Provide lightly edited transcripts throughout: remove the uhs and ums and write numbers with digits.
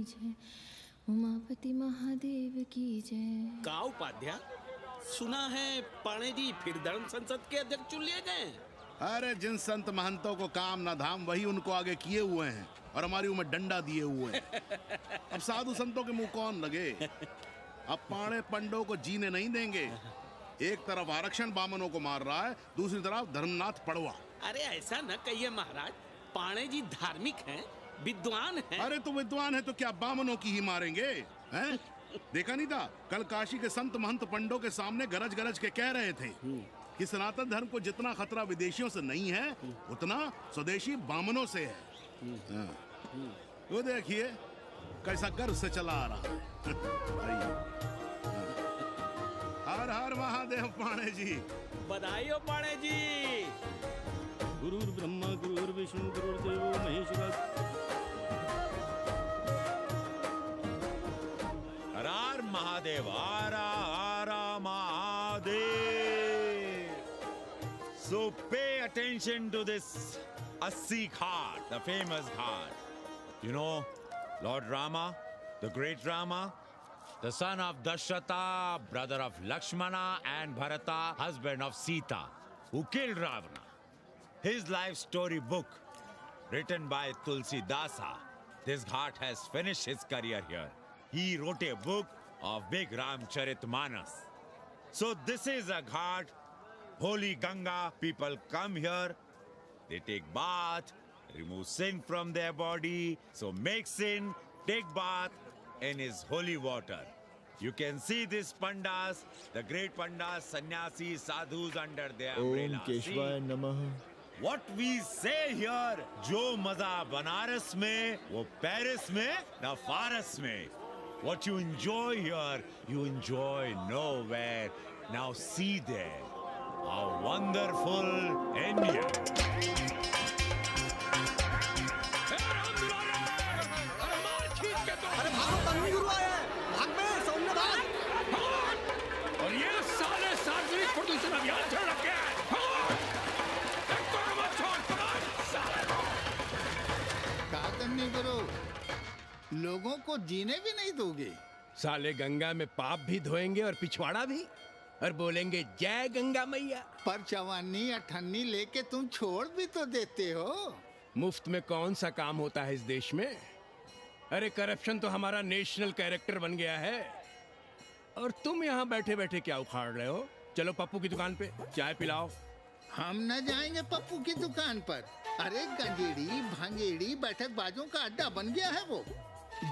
जय, उमापति महादेव की जय। का उपाध्याय, सुना है पाणे जी फिर धर्म संसद के अध्यक्ष चुन लिए गए? अरे जिन संत महंतों को काम न धाम वही उनको आगे किए हुए हैं और हमारी उम्र डंडा दिए हुए हैं। अब साधु संतों के मुंह कौन लगे? अब पाणे पंडों को जीने नहीं देंगे। एक तरफ आरक्षण बामनों को मार रहा है, दूसरी तरफ धर्मनाथ पड़वा। अरे ऐसा न कहिए महाराज, पाणे जी धार्मिक हैं, विद्वान हैं। अरे तो विद्वान है तो क्या बामनों की ही मारेंगे हैं? देखा नहीं था कल काशी के संत महंत पंडों के सामने गरज गरज के कह रहे थे कि सनातन धर्म को जितना खतरा विदेशियों से नहीं है उतना स्वदेशी बामनों से है। वो देखिए कैसा गर्व से चला आ रहा है। हर हर महादेव पाणे जी। बधाई हो पाणे जी। गुरुर् ब्रह्मा गुरुर्विष्णु गुरुर्देवो महेश्वर। हर हर महादेव, हर हर Mahadev. So pay attention to this Assi Ghat, the famous ghat. You know, Lord Rama, the great Rama, the son of Dasharatha, brother of Lakshmana and Bharata, husband of Sita, who killed Ravana. His life story book, written by Tulsi Dasa. This ghat has finished his career here. He wrote a book of Big Ramcharitmanas. So this is a ghat, holy Ganga. People come here, they take bath, remove sin from their body. So make sin, take bath in his holy water. You can see these pandas, the great pandas, sannyasis, sadhus under their umbrella. ओम केशवाय नमः। What we say here, जो मजा बनारस में, वो Paris में, न फारस में. What you enjoy here, you enjoy nowhere. Now see there, how wonderful India. अरे भागो, तन्वी गुरु आया है, भाग बे, सौम्य भाग। और ये साले सार्वजनिक प्रदूषण अभियान चल रखे हैं। कहा तन्वी गुरु, लोगों को जीने भी नहीं दोगे? साले गंगा में पाप भी धोएंगे और पिछवाड़ा भी, और बोलेंगे जय गंगा मैया। पर चवानी अठन्नी लेके तुम छोड़ भी तो देते हो। मुफ्त में कौन सा काम होता है इस देश में? अरे करप्शन तो हमारा नेशनल कैरेक्टर बन गया है। और तुम यहाँ बैठे बैठे क्या उखाड़ रहे हो? चलो पप्पू की दुकान पे चाय पिलाओ। हम न जाएंगे पप्पू की दुकान पर। अरे गंजेड़ी भांगेड़ी बैठक बाजों का अड्डा बन गया है वो।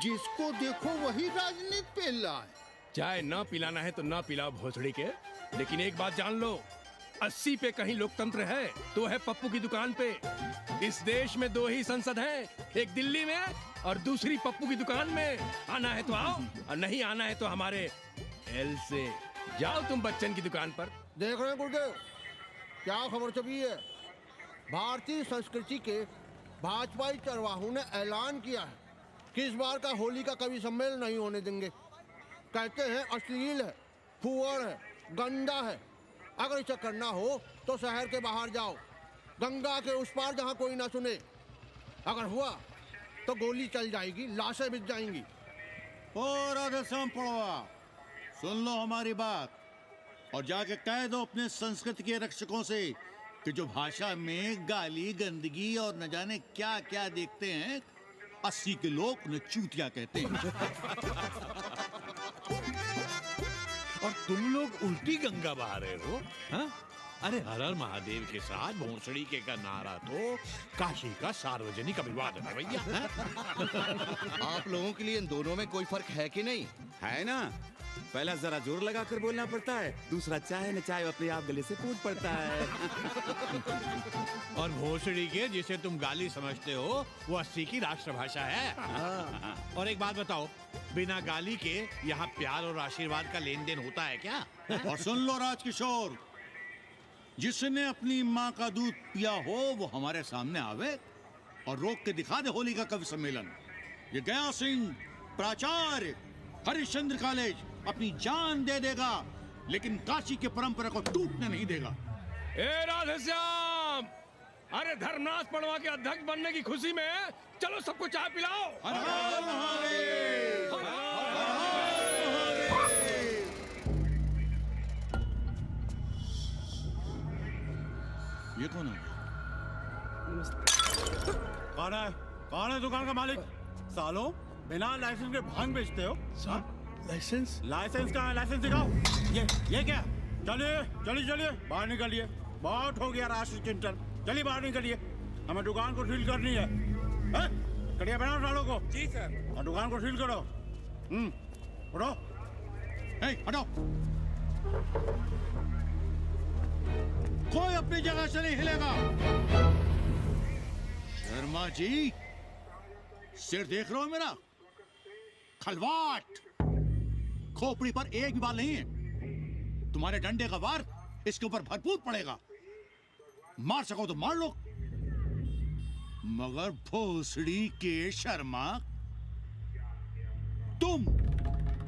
जिसको देखो वही राजनीति पेल रहा है। चाय न पिलाना है तो न पिलाओ भोसड़ी के, लेकिन एक बात जान लो, 80 पे कहीं लोकतंत्र है तो है पप्पू की दुकान पे। इस देश में 2 ही संसद हैं, एक दिल्ली में और दूसरी पप्पू की दुकान में। आना है तो आओ और नहीं आना है तो हमारे एल से जाओ तुम बच्चन की दुकान पर। देख रहे हैं गुरुदेव, क्या खबर छपी है? भारतीय संस्कृति के भाजपाई चरवाहों ने ऐलान किया है कि इस बार का होली का कवि सम्मेलन नहीं होने देंगे। कहते हैं अश्लील है, फुअर है, गंदा है। अगर इसे करना हो तो शहर के बाहर जाओ, गंगा के उस पार जहाँ कोई ना सुने। अगर हुआ तो गोली चल जाएगी, लाशें बिक जाएंगी। ओ राधेश्याम पड़वा, सुन लो हमारी बात और जाके कह दो अपने संस्कृति के रक्षकों से कि जो भाषा में गाली गंदगी और न जाने क्या क्या देखते हैं, 80 के लोग उन्हें चूतिया कहते हैं। और तुम लोग उल्टी गंगा बहा रहे हो, हाँ? अरे हर हर महादेव के साथ भोंसड़ी के का नारा तो काशी का सार्वजनिक अभिवादन है भैया। आप लोगों के लिए इन दोनों में कोई फर्क है कि नहीं? है ना, पहला जरा जोर लगा कर बोलना पड़ता है, दूसरा चाहे न चाहे अपने आप गले से फूट पड़ता है। और भोसड़ी के जिसे तुम गाली समझते हो वो 80 की राष्ट्रभाषा है। और एक बात बताओ, बिना गाली के यहाँ प्यार और आशीर्वाद का लेन देन होता है क्या? और सुन लो राजकिशोर, जिसने अपनी माँ का दूध पिया हो वो हमारे सामने आवे और रोक के दिखा दे होली का कवि सम्मेलन। ये गया सिंह प्राचार्य हरिश्चंद्र कॉलेज अपनी जान दे देगा, लेकिन काशी के परंपरा को टूटने नहीं देगा। ए राधेश्याम, अरे धर्मनाथ पड़वा के अध्यक्ष बनने की खुशी में चलो सबको चाय पिलाओ। ये कौन है? कौन है दुकान का मालिक? सालों बिना लाइसेंस के भांग बेचते हो? साहब लाइसेंस लाइसेंस कहाँ है? लाइसेंस दिखाओ। ये क्या? चलिए चलिए चलिए बाहर निकलिए। बहुत हो गया राष्ट्र चिंतन। चलिए बाहर निकलिए, हमें दुकान को सील करनी है। कड़िया बनाओ सालों को। जी सर। और दुकान को सील करो। उठो। हटो। कोई अपनी जगह से नहीं हिलेगा। शर्मा जी, सिर देख रहे हो मेरा? खलवाट, खोपड़ी पर एक भी बाल नहीं है। तुम्हारे डंडे का वार इसके ऊपर भरपूर पड़ेगा। मार सको तो मार लो, मगर भोसड़ी के शर्मा, तुम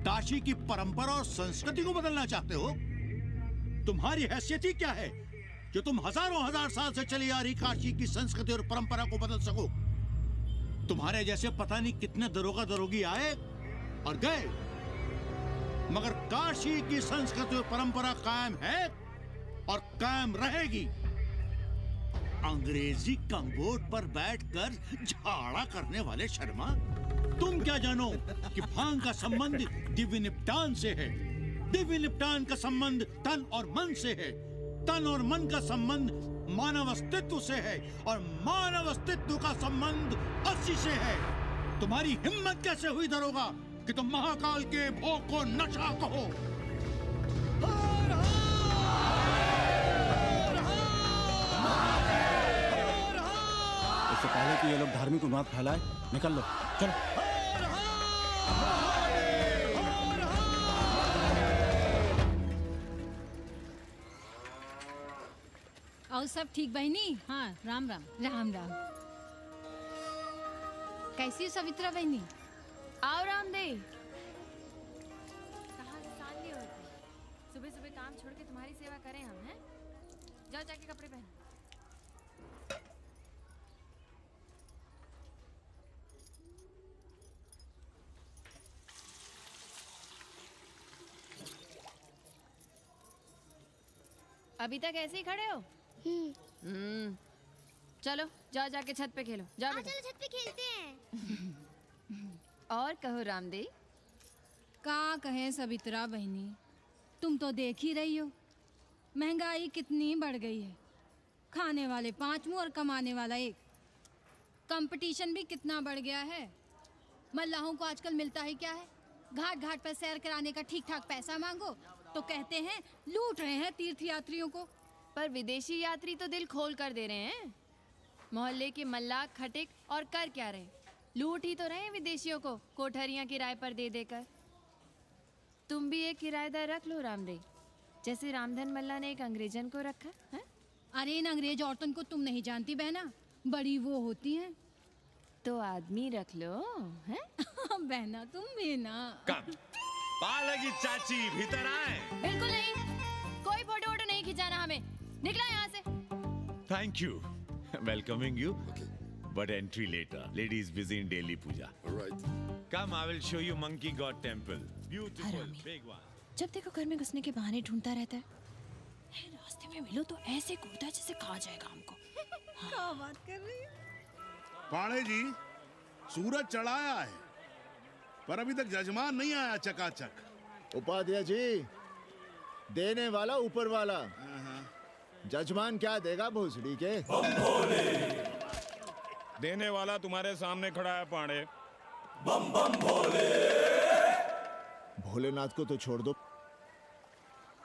काशी की परंपरा और संस्कृति को बदलना चाहते हो? तुम्हारी हैसियत ही क्या है कि तुम हजारों हजार साल से चली आ रही काशी की संस्कृति और परंपरा को बदल सको? तुम्हारे जैसे पता नहीं कितने दरोगा दरोगी आए और गए, मगर काशी की संस्कृति और परंपरा कायम है और कायम रहेगी। अंग्रेजी कम्बोर्ड पर बैठकर झाड़ा करने वाले शर्मा, तुम क्या जानो कि भांग का संबंध दिव्य निपटान से है। दिव्य निपटान का संबंध तन और मन से है। तन और मन का संबंध मानव अस्तित्व से है और मानव अस्तित्व का संबंध अस्सी से है। तुम्हारी हिम्मत कैसे हुई दरोगा कि तुम महाकाल के भोग को नशा कहो? इससे पहले कि ये लोग धार्मिक उन्माद फैलाए, निकल लो, चलो। और सब ठीक बहनी? हाँ, राम राम। राम राम। कैसी हो सवित्रा बहनी? आओ रामदेव। कहाँ से साल लिए होते? सुबह सुबह काम छोड़ के तुम्हारी सेवा करें हम, हैं? जाओ जाके कपड़े पहनो। अभी तक ऐसे ही खड़े हो? चलो जाओ जाके छत पे खेलो। जाओ बेटा। चलो छत पे खेलते हैं। और कहो रामदेव। का कहे सवित्रा बहनी, तुम तो देख ही रही हो महंगाई कितनी बढ़ गई है। खाने वाले 5 मुंह और कमाने वाला 1। कंपटीशन भी कितना बढ़ गया है। मल्लाहों को आजकल मिलता ही क्या है? घाट घाट पर सैर कराने का ठीक ठाक पैसा मांगो तो कहते हैं लूट रहे हैं तीर्थ यात्रियों को। पर विदेशी यात्री तो दिल खोल कर दे रहे हैं। मोहल्ले के मल्लाह खटिक और कर क्या रहे? लूट ही तो रहे हैं विदेशियों को कोठरियां किराए पर दे देकर। तुम भी एक किराएदार रख लो रामदेव, जैसे रामधन मल्ला ने एक अंग्रेजन को रखा है। अरे इन अंग्रेज औरतों को तुम नहीं जानती बहना, बड़ी वो होती हैं। तो आदमी रख लो, हैं? बहना तुम भी ना। पालगी चाची भीतर आए। बिल्कुल नहीं, कोई फोटो वोटो नहीं खिंचाना हमें। निकला यहाँ से। Thank you. Welcoming you. But entry later. Ladies busy in daily puja. All right. Come, I will show you Monkey God Temple. Beautiful, big one. जब देखो घर में घुसने के बहाने ढूंढता रहता है। रास्ते में मिलो तो ऐसे कूदता है जैसे खा जाएगा हमको। क्या बात कर रही है? पाड़े जी, सूरज चढ़ाया है पर अभी तक जजमान नहीं आया चकाचक। उपाध्याय जी, देने वाला ऊपर वाला, जजमान क्या देगा भोसड़ी के? देने वाला तुम्हारे सामने खड़ा है पांडे। बम बम भोले। भोलेनाथ को तो छोड़ दो,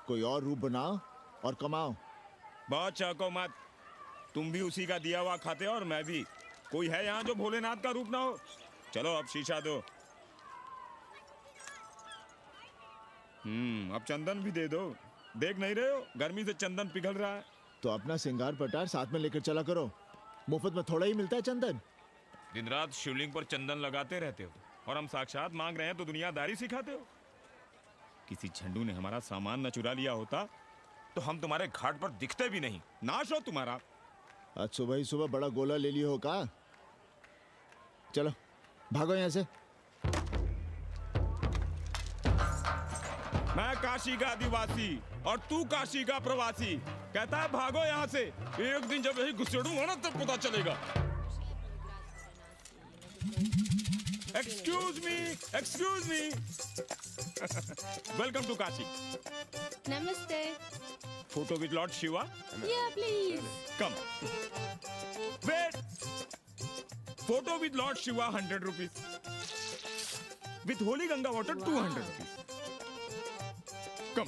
कोई और रूप बनाओ और कमाओ। बहुत चाको मत, तुम भी उसी का दिया हुआ खाते हो और मैं भी। कोई है यहाँ जो भोलेनाथ का रूप ना हो? चलो अब शीशा दो। अब चंदन भी दे दो। देख नहीं रहे हो गर्मी से चंदन पिघल रहा है। तो अपना सिंगार पटार साथ में लेकर चला करो, मुफ्त में थोड़ा ही मिलता है चंदन। दिन रात शिवलिंग पर चंदन लगाते रहते हो और हम साक्षात मांग रहे हैं तो दुनियादारी सिखाते हो। किसी झंडू ने हमारा सामान न चुरा लिया होता तो हम तुम्हारे घाट पर दिखते भी नहीं। नाश हो तुम्हारा। आज सुबह ही सुबह बड़ा गोला ले लिया हो का? चलो भागो यहाँ से। मैं काशी का आदिवासी और तू काशी का प्रवासी। कहता है भागो यहाँ से। एक दिन जब यही घुसेड़ूंगा ना तब पता चलेगा। Excuse me welcome to Kashi. नमस्ते। Photo with lord Shiva. Yeah, please. Come wait. Photo with lord Shiva 100 rupees, with holy Ganga water 200 rupees. Come.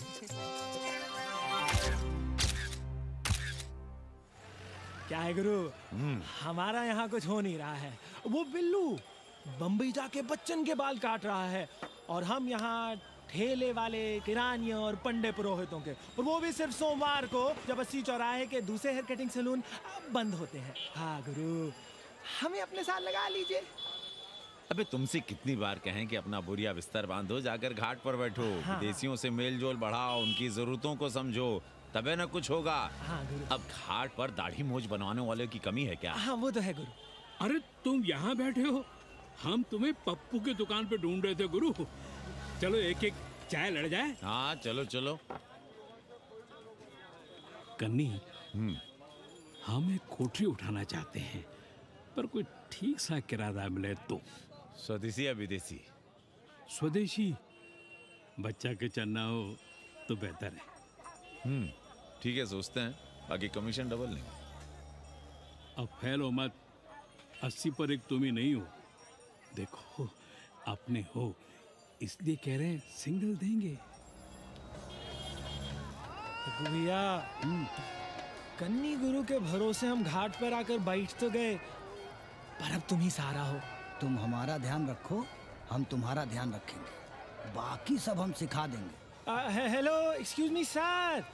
क्या है गुरु, हमारा यहाँ कुछ हो नहीं रहा है। वो बिल्लू बम्बई जाके बच्चन के बाल काट रहा है और हम यहाँ ठेले वाले, किरानियों और पंडे पुरोहितों के, और वो भी सिर्फ सोमवार को, जब 80 चौराहे के दूसरे हेयर कटिंग सैलून बंद होते हैं। हाँ गुरु, हमें अपने साथ लगा लीजिए। अबे तुमसे कितनी बार कहें कि अपना बोरिया बिस्तर बांधो, जाकर घाट पर बैठो। हाँ। विदेशियों से मेल जोल बढ़ाओ, उनकी जरूरतों को समझो, तबे न कुछ होगा। हाँ गुरु। अब घाट पर दाढ़ी मूछ बनवाने वाले की कमी है क्या? हाँ वो तो है गुरु। अरे तुम यहाँ बैठे हो, हम तुम्हें पप्पू की दुकान पे ढूंढ रहे थे गुरु। चलो एक एक चाय लड़ जाए। हाँ चलो चलो। कन्नी, हम एक कोठरी उठाना चाहते हैं, पर कोई ठीक सा किराया मिले तो। स्वदेशी या विदेशी? स्वदेशी। बच्चा के चन्ना हो तो बेहतर है। ठीक है, सोचते हैं, बाकी कमीशन डबल लेंगे। अब फैलो मत, 80 पर एक तुम ही नहीं हो। देखो अपने हो, इसलिए कह रहे हैं सिंगल देंगे। भैया, कन्नी गुरु के भरोसे हम घाट पर आकर बैठ तो गए, पर अब तुम ही सहारा हो। तुम हमारा ध्यान रखो, हम तुम्हारा ध्यान रखेंगे, बाकी सब हम सिखा देंगे। Hello, excuse me sir,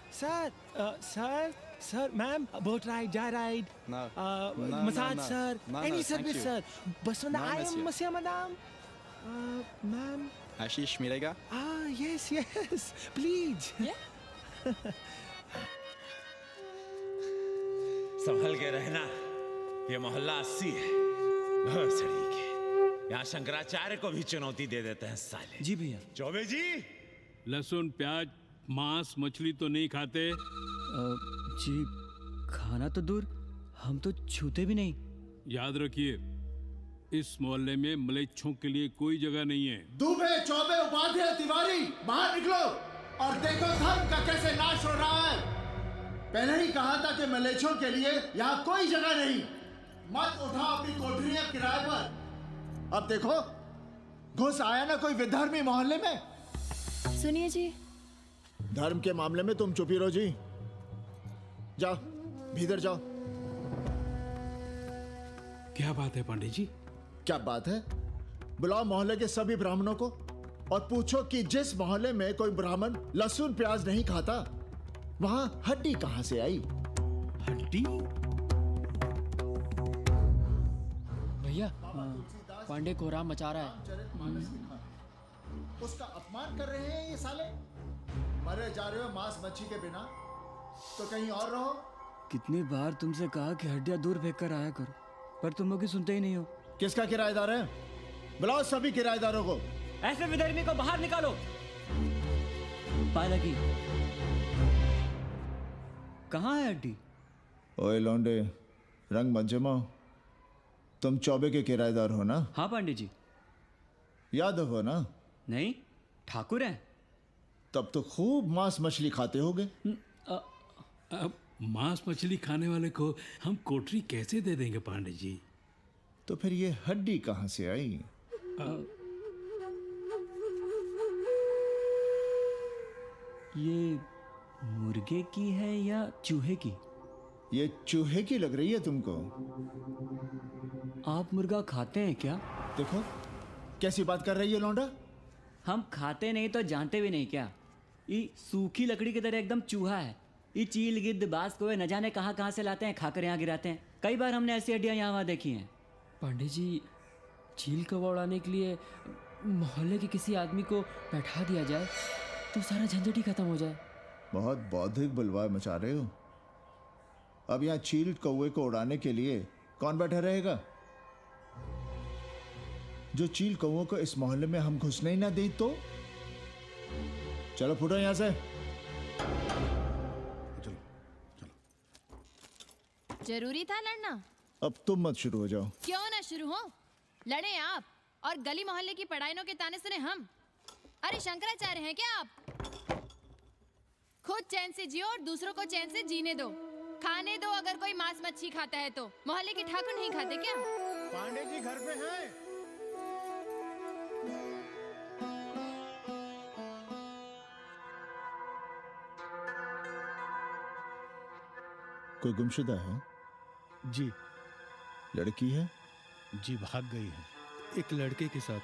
sir, ma'am, boat ride, जा ride, massage sir, any service sir, बसवंत आई एम मसिया मैडम, मैम। आशीष मिलेगा? Yes, please. संभल के रहना, ये मोहल्ला 80 है, बहुत सड़ी के। यहाँ शंकराचार्य को भी चुनौती दे देते हैं साले। जी भैया। चौबे जी, लहसुन, प्याज, मांस, मछली तो नहीं खाते? जी खाना तो दूर, हम तो छूते भी नहीं। याद रखिए, इस मोहल्ले में मलेच्छों के लिए कोई जगह नहीं है। दुबे, चौबे, उपाध्याय, तिवारी, बाहर निकलो और देखो धर्म का कैसे नाश हो रहा है। पहले ही कहा था कि मलेच्छों के लिए यहाँ कोई जगह नहीं। मत उठाओ अपनी कोठरियां किराए पर। अब देखो, घुस आया ना कोई विधर्मी मोहल्ले में। सुनिए जी, धर्म के मामले में तुम चुप ही रहो जी। जाओ, भीतर जाओ। क्या बात है पंडित जी? क्या बात है? बुलाओ मोहल्ले के सभी ब्राह्मणों को और पूछो कि जिस मोहल्ले में कोई ब्राह्मण लहसुन प्याज नहीं खाता, वहां हड्डी कहां से आई? हड्डी? भैया, पांडे कोहराम मचा रहा है। उसका अपमान कर रहे हैं ये साले। मरे जा रहे हो मांस मच्छी के बिना, तो कहीं और रहो। कितनी बार तुमसे कहा कि हड्डियां दूर फेंक कर आया करो, पर तुम लोग सुनते ही नहीं हो। किसका किराएदार है? बुलाओ सभी किराएदारों को। ऐसे विधर्मी को बाहर निकालो। पालकी, कहाँ है हड्डी? ओए लौंडे, रंग मत जमाओ। तुम चौबे के किराएदार हो ना? हाँ पांडे जी। यादव हो ना? नहीं, ठाकुर हैं। तब तो खूब मांस मछली खाते होगे। अब मांस मछली खाने वाले को हम कोठरी कैसे दे देंगे पांडे जी? तो फिर ये हड्डी कहां से आई? ये मुर्गे की है या चूहे की? ये चूहे की लग रही है तुमको। आप मुर्गा खाते हैं क्या? देखो कैसी बात कर रही है लौंडा। हम खाते नहीं तो जानते भी नहीं क्या? ये सूखी लकड़ी की तरह एकदम चूहा है। ये चील, गिद्ध, बाज को न जाने कहाँ से लाते हैं, खाकर यहाँ गिराते हैं। कई बार हमने ऐसी हड्डियाँ यहाँ वहाँ देखी हैं। पांडे जी, चील कौवा उड़ाने के लिए मोहल्ले के किसी आदमी को बैठा दिया जाए तो सारा झंझट ही खत्म हो जाए। बहुत बौद्धिक बुलवा मचा रहे हो। अब यहाँ चील कौवे को उड़ाने के लिए कौन बैठा रहेगा? जो चील कौओं को इस मोहल्ले में हम घुसने ही ना दें तो? चलो फुटो यहां से। जरूरी था लड़ना? अब तुम मत शुरू हो जाओ। क्यों ना शुरू हो? लड़े आप और गली मोहल्ले की पढ़ाइयों के ताने सुने हम। अरे शंकराचार्य हैं क्या आप? खुद चैन से जियो और दूसरों को चैन से जीने दो। खाने दो अगर कोई मांस मच्छी खाता है तो। मोहल्ले के ठाकुर नहीं खाते क्या? पांडे जी घर पे हैं? कोई गुमशुदा है? जी। लड़की है? जी भाग गई है एक लड़के के साथ।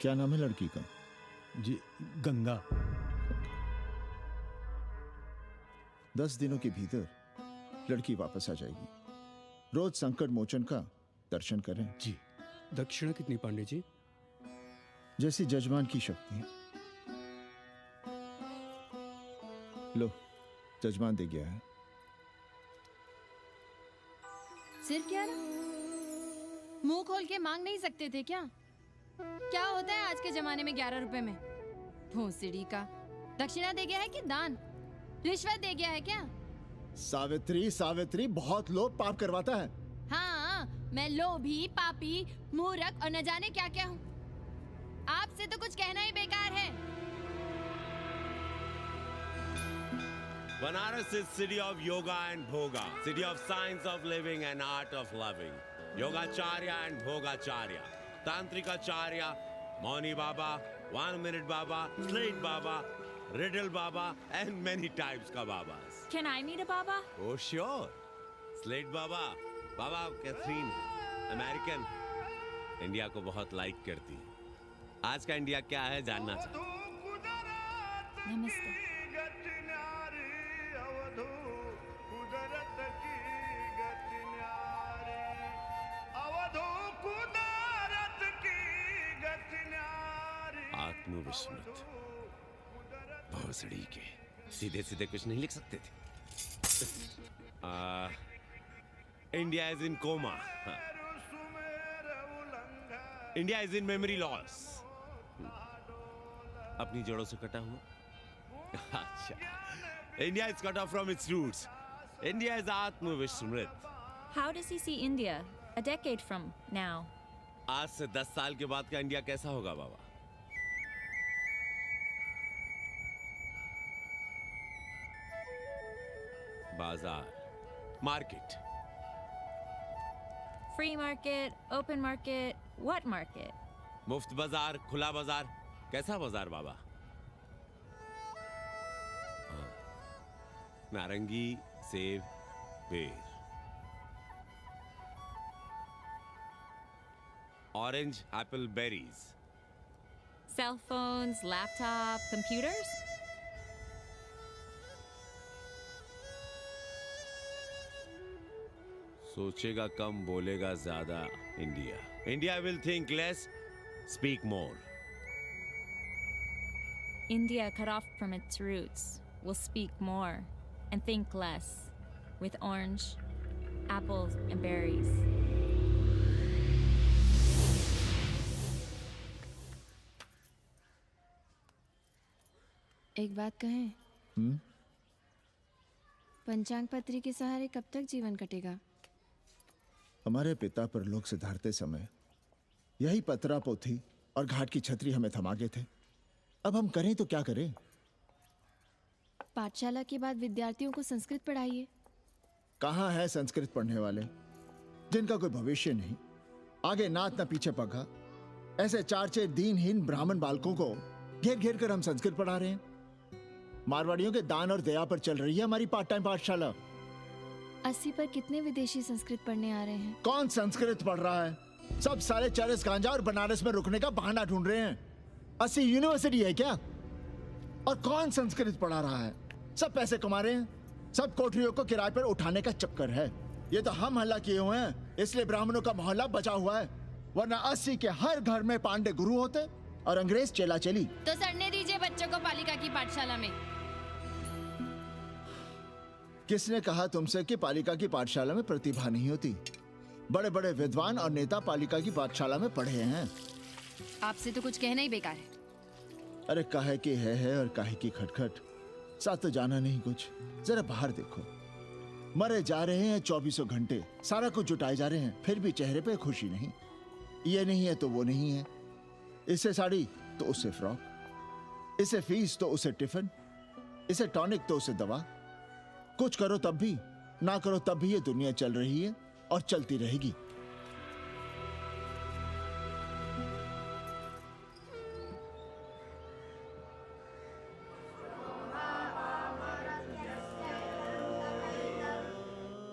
क्या नाम है लड़की का? जी गंगा। 10 दिनों के भीतर लड़की वापस आ जाएगी। रोज संकट मोचन का दर्शन करें। जी। दक्षिणा कितनी पांडे जी? जैसी जजमान की शक्ति है। लो, जजमान दे गया है। सिर्फ 11? मुंह खोल के मांग नहीं सकते थे क्या? क्या होता है आज के जमाने में 11 रुपए में? भोसड़ी का। दक्षिणा दे गया है कि दान? रिश्वत दे गया है क्या? सावित्री, सावित्री बहुत लोभ पाप करवाता है। हाँ, मैं लोभी, पापी, मूर्ख और न जाने क्या क्या हूँ। आपसे तो कुछ कहना ही बेकार है। Banaras is city of yoga and bhoga, city of science of living and art of loving. Yogacharya and Bhogacharya, Tantrikacharya, Mauni Baba, 1 Minute Baba, Slate Baba, Riddle Baba, and many types ka Babas. Can I meet a Baba? Oh sure, Slate Baba, Baba Catherine, American, India को बहुत like करती है। आज का India क्या है जानना चाहती हूँ। नमस्ते। आत्मविस्मृत भोसड़ी के सीधे सीधे कुछ नहीं लिख सकते थे। India is in coma. India is in memory loss. अपनी जड़ों से कटा हुआ। अच्छा, India is cut off from its roots. India is आत्मविस्मृत। How does he see India a decade from now? आज से 10 साल के बाद का इंडिया कैसा होगा बाबा? बाजार, market. Free market, open market, what market? मुफ्त बाजार, खुला बाजार, कैसा बाजार बाबा? हाँ, नारंगी, सेब, बेर। Orange, apple, berries. Cell phones, laptop, computers? सोचेगा कम, बोलेगा ज्यादा India. India will think less, speak more. India, cut off from its roots, will speak more and think less, with orange, apples, and berries. एक बात कहें? पंचांग पत्री के सहारे कब तक जीवन कटेगा? हमारे पिता पर लोग सिधारते समय यही पतरा पोथी और घाट की छतरी हमें थमा गए थे। अब हम करें तो क्या करें? पाठशाला के बाद विद्यार्थियों को संस्कृत पढ़ाइए। कहाँ है संस्कृत पढ़ने वाले जिनका कोई भविष्य नहीं, आगे नात न पीछे पगा। ऐसे 4 दीनहीन ब्राह्मण बालकों को घेर घेर कर हम संस्कृत पढ़ा रहे हैं। मारवाड़ियों के दान और दया पर चल रही है हमारी पार्ट टाइम पाठशाला। 80 पर कितने विदेशी संस्कृत पढ़ने आ रहे हैं? कौन संस्कृत पढ़ रहा है? सब सारे चरस गांजा और बनारस में रुकने का बहाना ढूंढ रहे हैं। 80 यूनिवर्सिटी है क्या? और कौन संस्कृत पढ़ा रहा है? सब पैसे कमा रहे हैं। सब कोठरियों को किराए पर उठाने का चक्कर है। ये तो हम हल्ला किए हुए हैं, इसलिए ब्राह्मणों का मोहल्ला बचा हुआ है। वरना 80 के हर घर में पांडे गुरु होते और अंग्रेज चेला चली। तो सड़ने दीजिए बच्चों को पालिका की पाठशाला में। किसने कहा तुमसे कि पालिका की पाठशाला में प्रतिभा नहीं होती? बड़े बड़े विद्वान और नेता पालिका की पाठशाला में पढ़े हैं। आपसे तो कुछ कहना ही बेकार है। अरे काहे की है और काहे की खटखट, साथ तो जाना नहीं कुछ। जरा बाहर देखो, मरे जा रहे हैं 24 घंटे, सारा कुछ जुटाए जा रहे हैं, फिर भी चेहरे पे खुशी नहीं। ये नहीं है तो वो नहीं है, इससे साड़ी तो उससे फ्रॉक, इसे फीस तो उसे टिफिन, इसे टॉनिक तो उसे दवा। कुछ करो तब भी, ना करो तब भी ये दुनिया चल रही है और चलती रहेगी।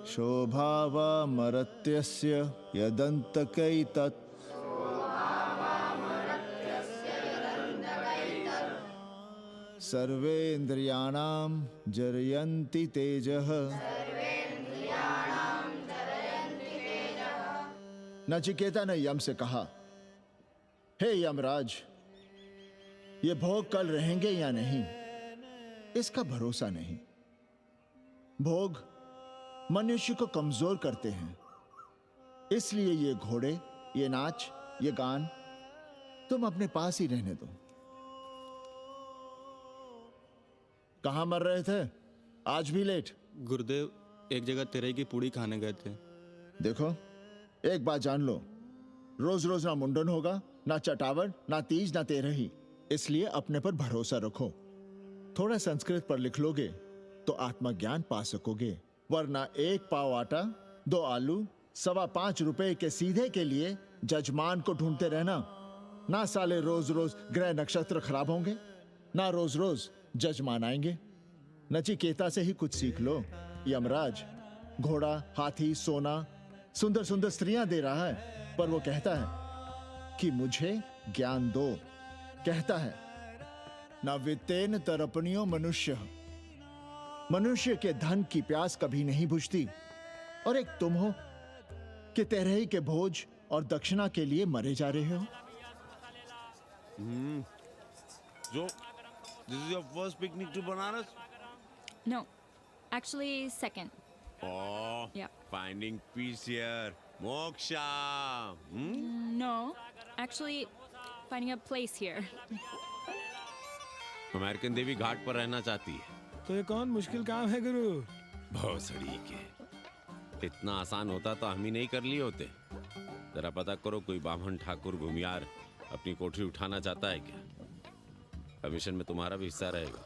शोभावा मरत्यस्य यदन्तकैतत् सर्वेन्द्रियाणां जरयन्ति तेजः। नचिकेता ने यम से कहा, हे यमराज, ये भोग कल रहेंगे या नहीं, इसका भरोसा नहीं। भोग मनुष्य को कमजोर करते हैं, इसलिए ये घोड़े, ये नाच, ये गान तुम अपने पास ही रहने दो। कहां मर रहे थे आज भी लेट? गुरुदेव, एक जगह तेरे की पूड़ी खाने गए थे। देखो, एक बात जान लो, रोज रोज ना मुंडन होगा, ना चटावट, ना तीज, ना तेरही। इसलिए अपने पर भरोसा रखो। थोड़ा संस्कृत पर लिख लोगे तो आत्मज्ञान पा सकोगे, वरना 1 पाव आटा, 2 आलू, 5.25 रुपए के सीधे के लिए जजमान को ढूंढते रहना। ना साले रोज रोज ग्रह नक्षत्र खराब होंगे, ना रोज रोज जजमान आएंगे। नचिकेता से ही कुछ सीख लो। यमराज घोड़ा, हाथी, सोना, सुंदर सुंदर स्त्रियां दे रहा है, पर वो कहता है कि मुझे ज्ञान दो। कहता है ना वित्तेन तरपणियो मनुष्य, मनुष्य के धन की प्यास कभी नहीं बुझती। और एक तुम हो कि तेरही के भोज और दक्षिणा के लिए मरे जा रहे हो। जो this is your first picnic to Banaras? No, actually second. Oh, Yeah. finding peace here. Moksha. No, actually finding a place here. American देवी घाट पर रहना चाहती है। तो ये कौन मुश्किल काम है गुरु? भोसड़ी के, इतना आसान होता तो हम ही नहीं कर लिए होते। जरा पता करो, कोई बामन ठाकुर घुमियार अपनी कोठरी उठाना चाहता है क्या? कमीशन में तुम्हारा भी हिस्सा रहेगा।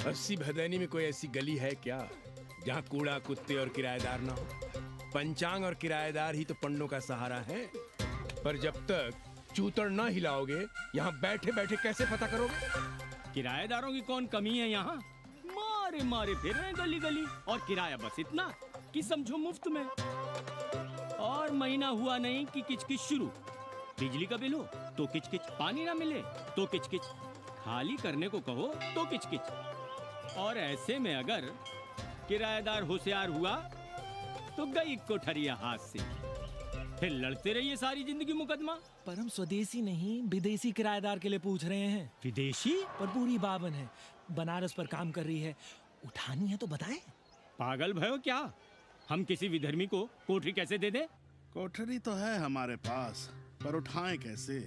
80 भदैनी में कोई ऐसी गली है क्या जहाँ कूड़ा, कुत्ते और किराएदार ना हो? पंचांग और किराएदार ही तो पंडों का सहारा है। पर जब तक चूतड़ ना हिलाओगे, यहाँ बैठे बैठे कैसे पता करोगे? किराएदारों की कौन कमी है यहाँ? मारे मारे फिर रहे गली गली, और किराया बस इतना कि समझो मुफ्त में। और महीना हुआ नहीं कि किचकिच शुरू। बिजली का बिल हो तो किचकिच, पानी ना मिले तो किचकिच, खाली करने को कहो तो किचकिच। और ऐसे में अगर किराएदार होशियार हुआ तो गई कोठरिया हाथ से, फिर लड़ते रहिए सारी जिंदगी मुकदमा। पर हम स्वदेशी नहीं, विदेशी किराएदार के लिए पूछ रहे हैं। विदेशी? पर पूरी बावन है, बनारस पर काम कर रही है, उठानी है तो बताएं। पागल भयो क्या? हम किसी विधर्मी को कोठरी कैसे दे दे? कोठरी तो है हमारे पास, पर उठाएं कैसे?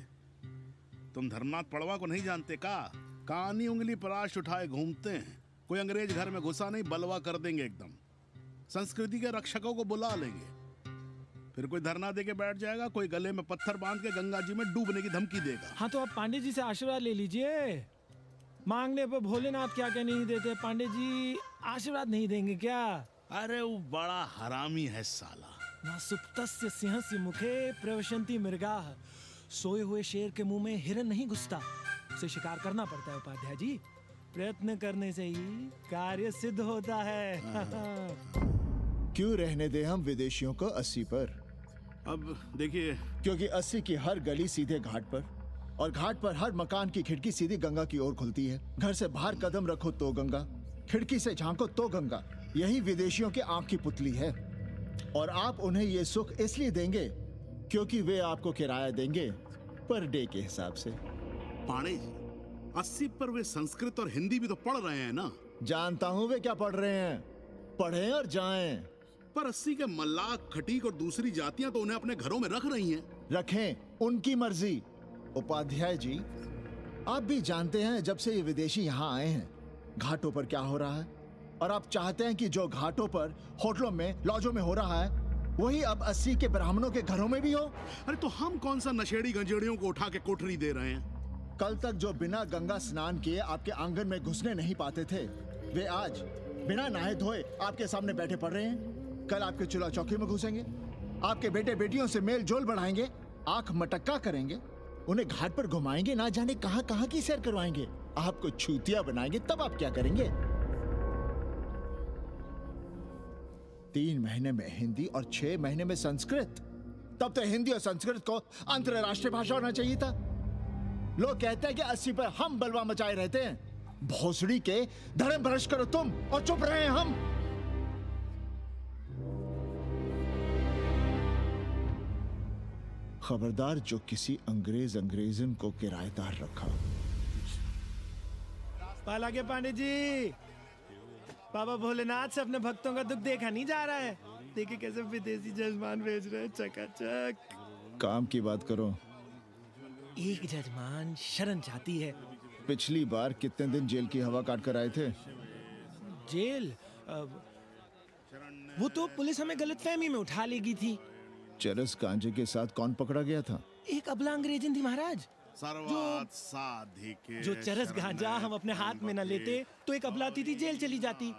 तुम धर्मनाथ पड़वा को नहीं जानते का? कानी उंगली पराश उठाए घूमते हैं। कोई अंग्रेज घर में घुसा नहीं, बलवा कर देंगे एकदम। संस्कृति के रक्षकों को बुला लेंगे, फिर कोई धरना दे के बैठ जाएगा, कोई गले में पत्थर बांध के गंगा जी में डूबने की धमकी देगा। हाँ तो आप पांडे जी से आशीर्वाद ले लीजिए। मांगने पर भोलेनाथ क्या क्या नहीं देते, पांडे जी आशीर्वाद नहीं देंगे क्या? अरे वो बड़ा हरामी है साला। ना सुप्तस्य सिंहस्य मुखे प्रवशंति मृगाः, सोए हुए शेर के मुंह में हिरन नहीं घुसता, उसे शिकार करना पड़ता है उपाध्याय जी। प्रयत्न करने से ही कार्य सिद्ध होता है। क्यों रहने दे हम विदेशियों को 80 पर? अब देखिए, क्योंकि 80 की हर गली सीधे घाट पर, और घाट पर हर मकान की खिड़की सीधी गंगा की ओर खुलती है। घर से बाहर कदम रखो तो गंगा, खिड़की से झांको तो गंगा। यही विदेशियों के आंख की पुतली है। और आप उन्हें ये सुख इसलिए देंगे क्योंकि वे आपको किराया देंगे पर डे के हिसाब से। पाणे जी, 80 पर वे संस्कृत और हिंदी भी तो पढ़ रहे हैं ना? जानता हूँ वे क्या पढ़ रहे हैं, पढ़ें और जाएं। पर 80 के मल्लाह, खटीक और दूसरी जातियां तो उन्हें अपने घरों में रख रही हैं। रखें उनकी मर्जी। उपाध्याय जी, आप भी जानते हैं जब से ये विदेशी यहाँ आए हैं घाटों पर क्या हो रहा है, और आप चाहते हैं कि जो घाटों पर, होटलों में, लॉजों में हो रहा है वही अब 80 के ब्राह्मणों के घरों में भी हो। अरे तो हम कौन सा नशेड़ी गंजेड़ियों को उठा के कोठरी दे रहे हैं? कल तक जो बिना गंगा स्नान किए आपके आंगन में घुसने नहीं पाते थे, वे आज बिना नहाए धोए आपके सामने बैठे पड़ रहे हैं। कल आपके चूल्हा चौकी में घुसेंगे, आपके बेटे बेटियों से मेल जोल बढ़ाएंगे, आंख मटक्का करेंगे, उन्हें घाट पर घुमाएंगे, ना जाने कहां कहां की सैर करवाएंगे, आपको छूतिया बनाएंगे। तब आप क्या करेंगे? 3 महीने में हिंदी और 6 महीने में संस्कृत। तब तो हिंदी और संस्कृत को अंतरराष्ट्रीय भाषा होना चाहिए था। लोग कहते हैं कि 80 पर हम बलवा मचाए रहते हैं। भोसड़ी के, धर्म भ्रष्ट करो तुम और चुप रहे हम। खबरदार जो किसी अंग्रेजन को किराएदार रखा। पाला के पांडे जी, बाबा भोलेनाथ से अपने भक्तों का दुख देखा नहीं जा रहा है। देखिए कैसे विदेशी जजमान भेज रहे हैं, चकाचक। काम की बात करो। एक जजमान शरण चाहती है। पिछली बार कितने दिन जेल की हवा काट कर आए थे? जेल? वो तो पुलिस हमें गलतफहमी में उठा लेगी थी। चरस गांजे के साथ कौन पकड़ा गया था? एक अबला अंग्रेजन थी महाराज। सर्वात साधिके जो चरस गांजा हम अपने हाथ में न लेते तो एक अबलाती थी जेल चली जाती।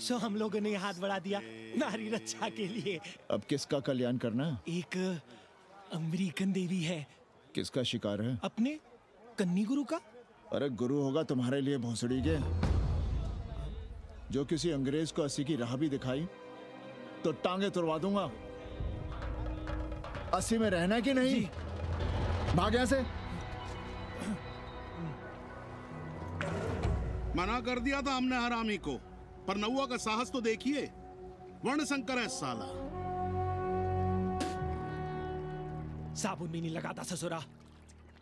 सो हम लोगों ने हाथ बढ़ा दिया नारी रक्षा के लिए। अब किसका कल्याण करना? एक अमेरिकन देवी है। किसका शिकार है? अपने कन्नी गुरु का। अरे गुरु होगा तुम्हारे लिए भोसड़ी के। जो किसी अंग्रेज को 80 की राह भी दिखाई तो टांगे तुड़वा दूंगा। 80 में रहना कि नहीं? भाग यहां से। मना कर दिया था हमने हरामी को, पर नौआ का साहस तो देखिए। वर्ण संकर है साला। साबुन भी नहीं लगाता ससुरा,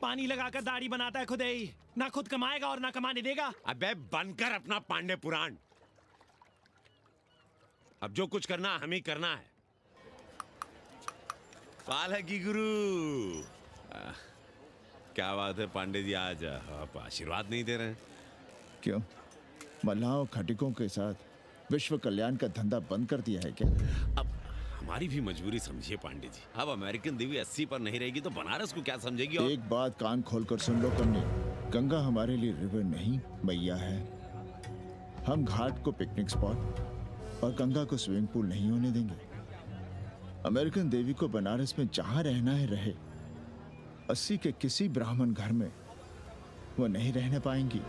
पानी लगाकर दाढ़ी बनाता है खुद ही। ना खुद कमाएगा और ना कमाने देगा। अबे बनकर अपना पांडे पुराण। अब जो कुछ करना हमें करना है। पाला की गुरु। क्या बात है पांडे जी, आज आप आशीर्वाद नहीं दे रहे हैं? क्यों? मल्लाहों खटिकों के साथ विश्व कल्याण का धंधा बंद कर दिया है क्या? अब हमारी भी मजबूरी समझिए पांडे जी। अब अमेरिकन देवी 80 पर नहीं रहेगी तो बनारस को क्या समझेगी? और एक बात कान खोलकर सुन लो कन्नी, गंगा हमारे लिए रिवर नहीं मैया है। हम घाट को पिकनिक स्पॉट और गंगा को स्विमिंग पूल नहीं होने देंगे। अमेरिकन देवी को बनारस में जहां रहना है रहे। 80 के किसी ब्राह्मण घर में वो नहीं रहने पाएंगी।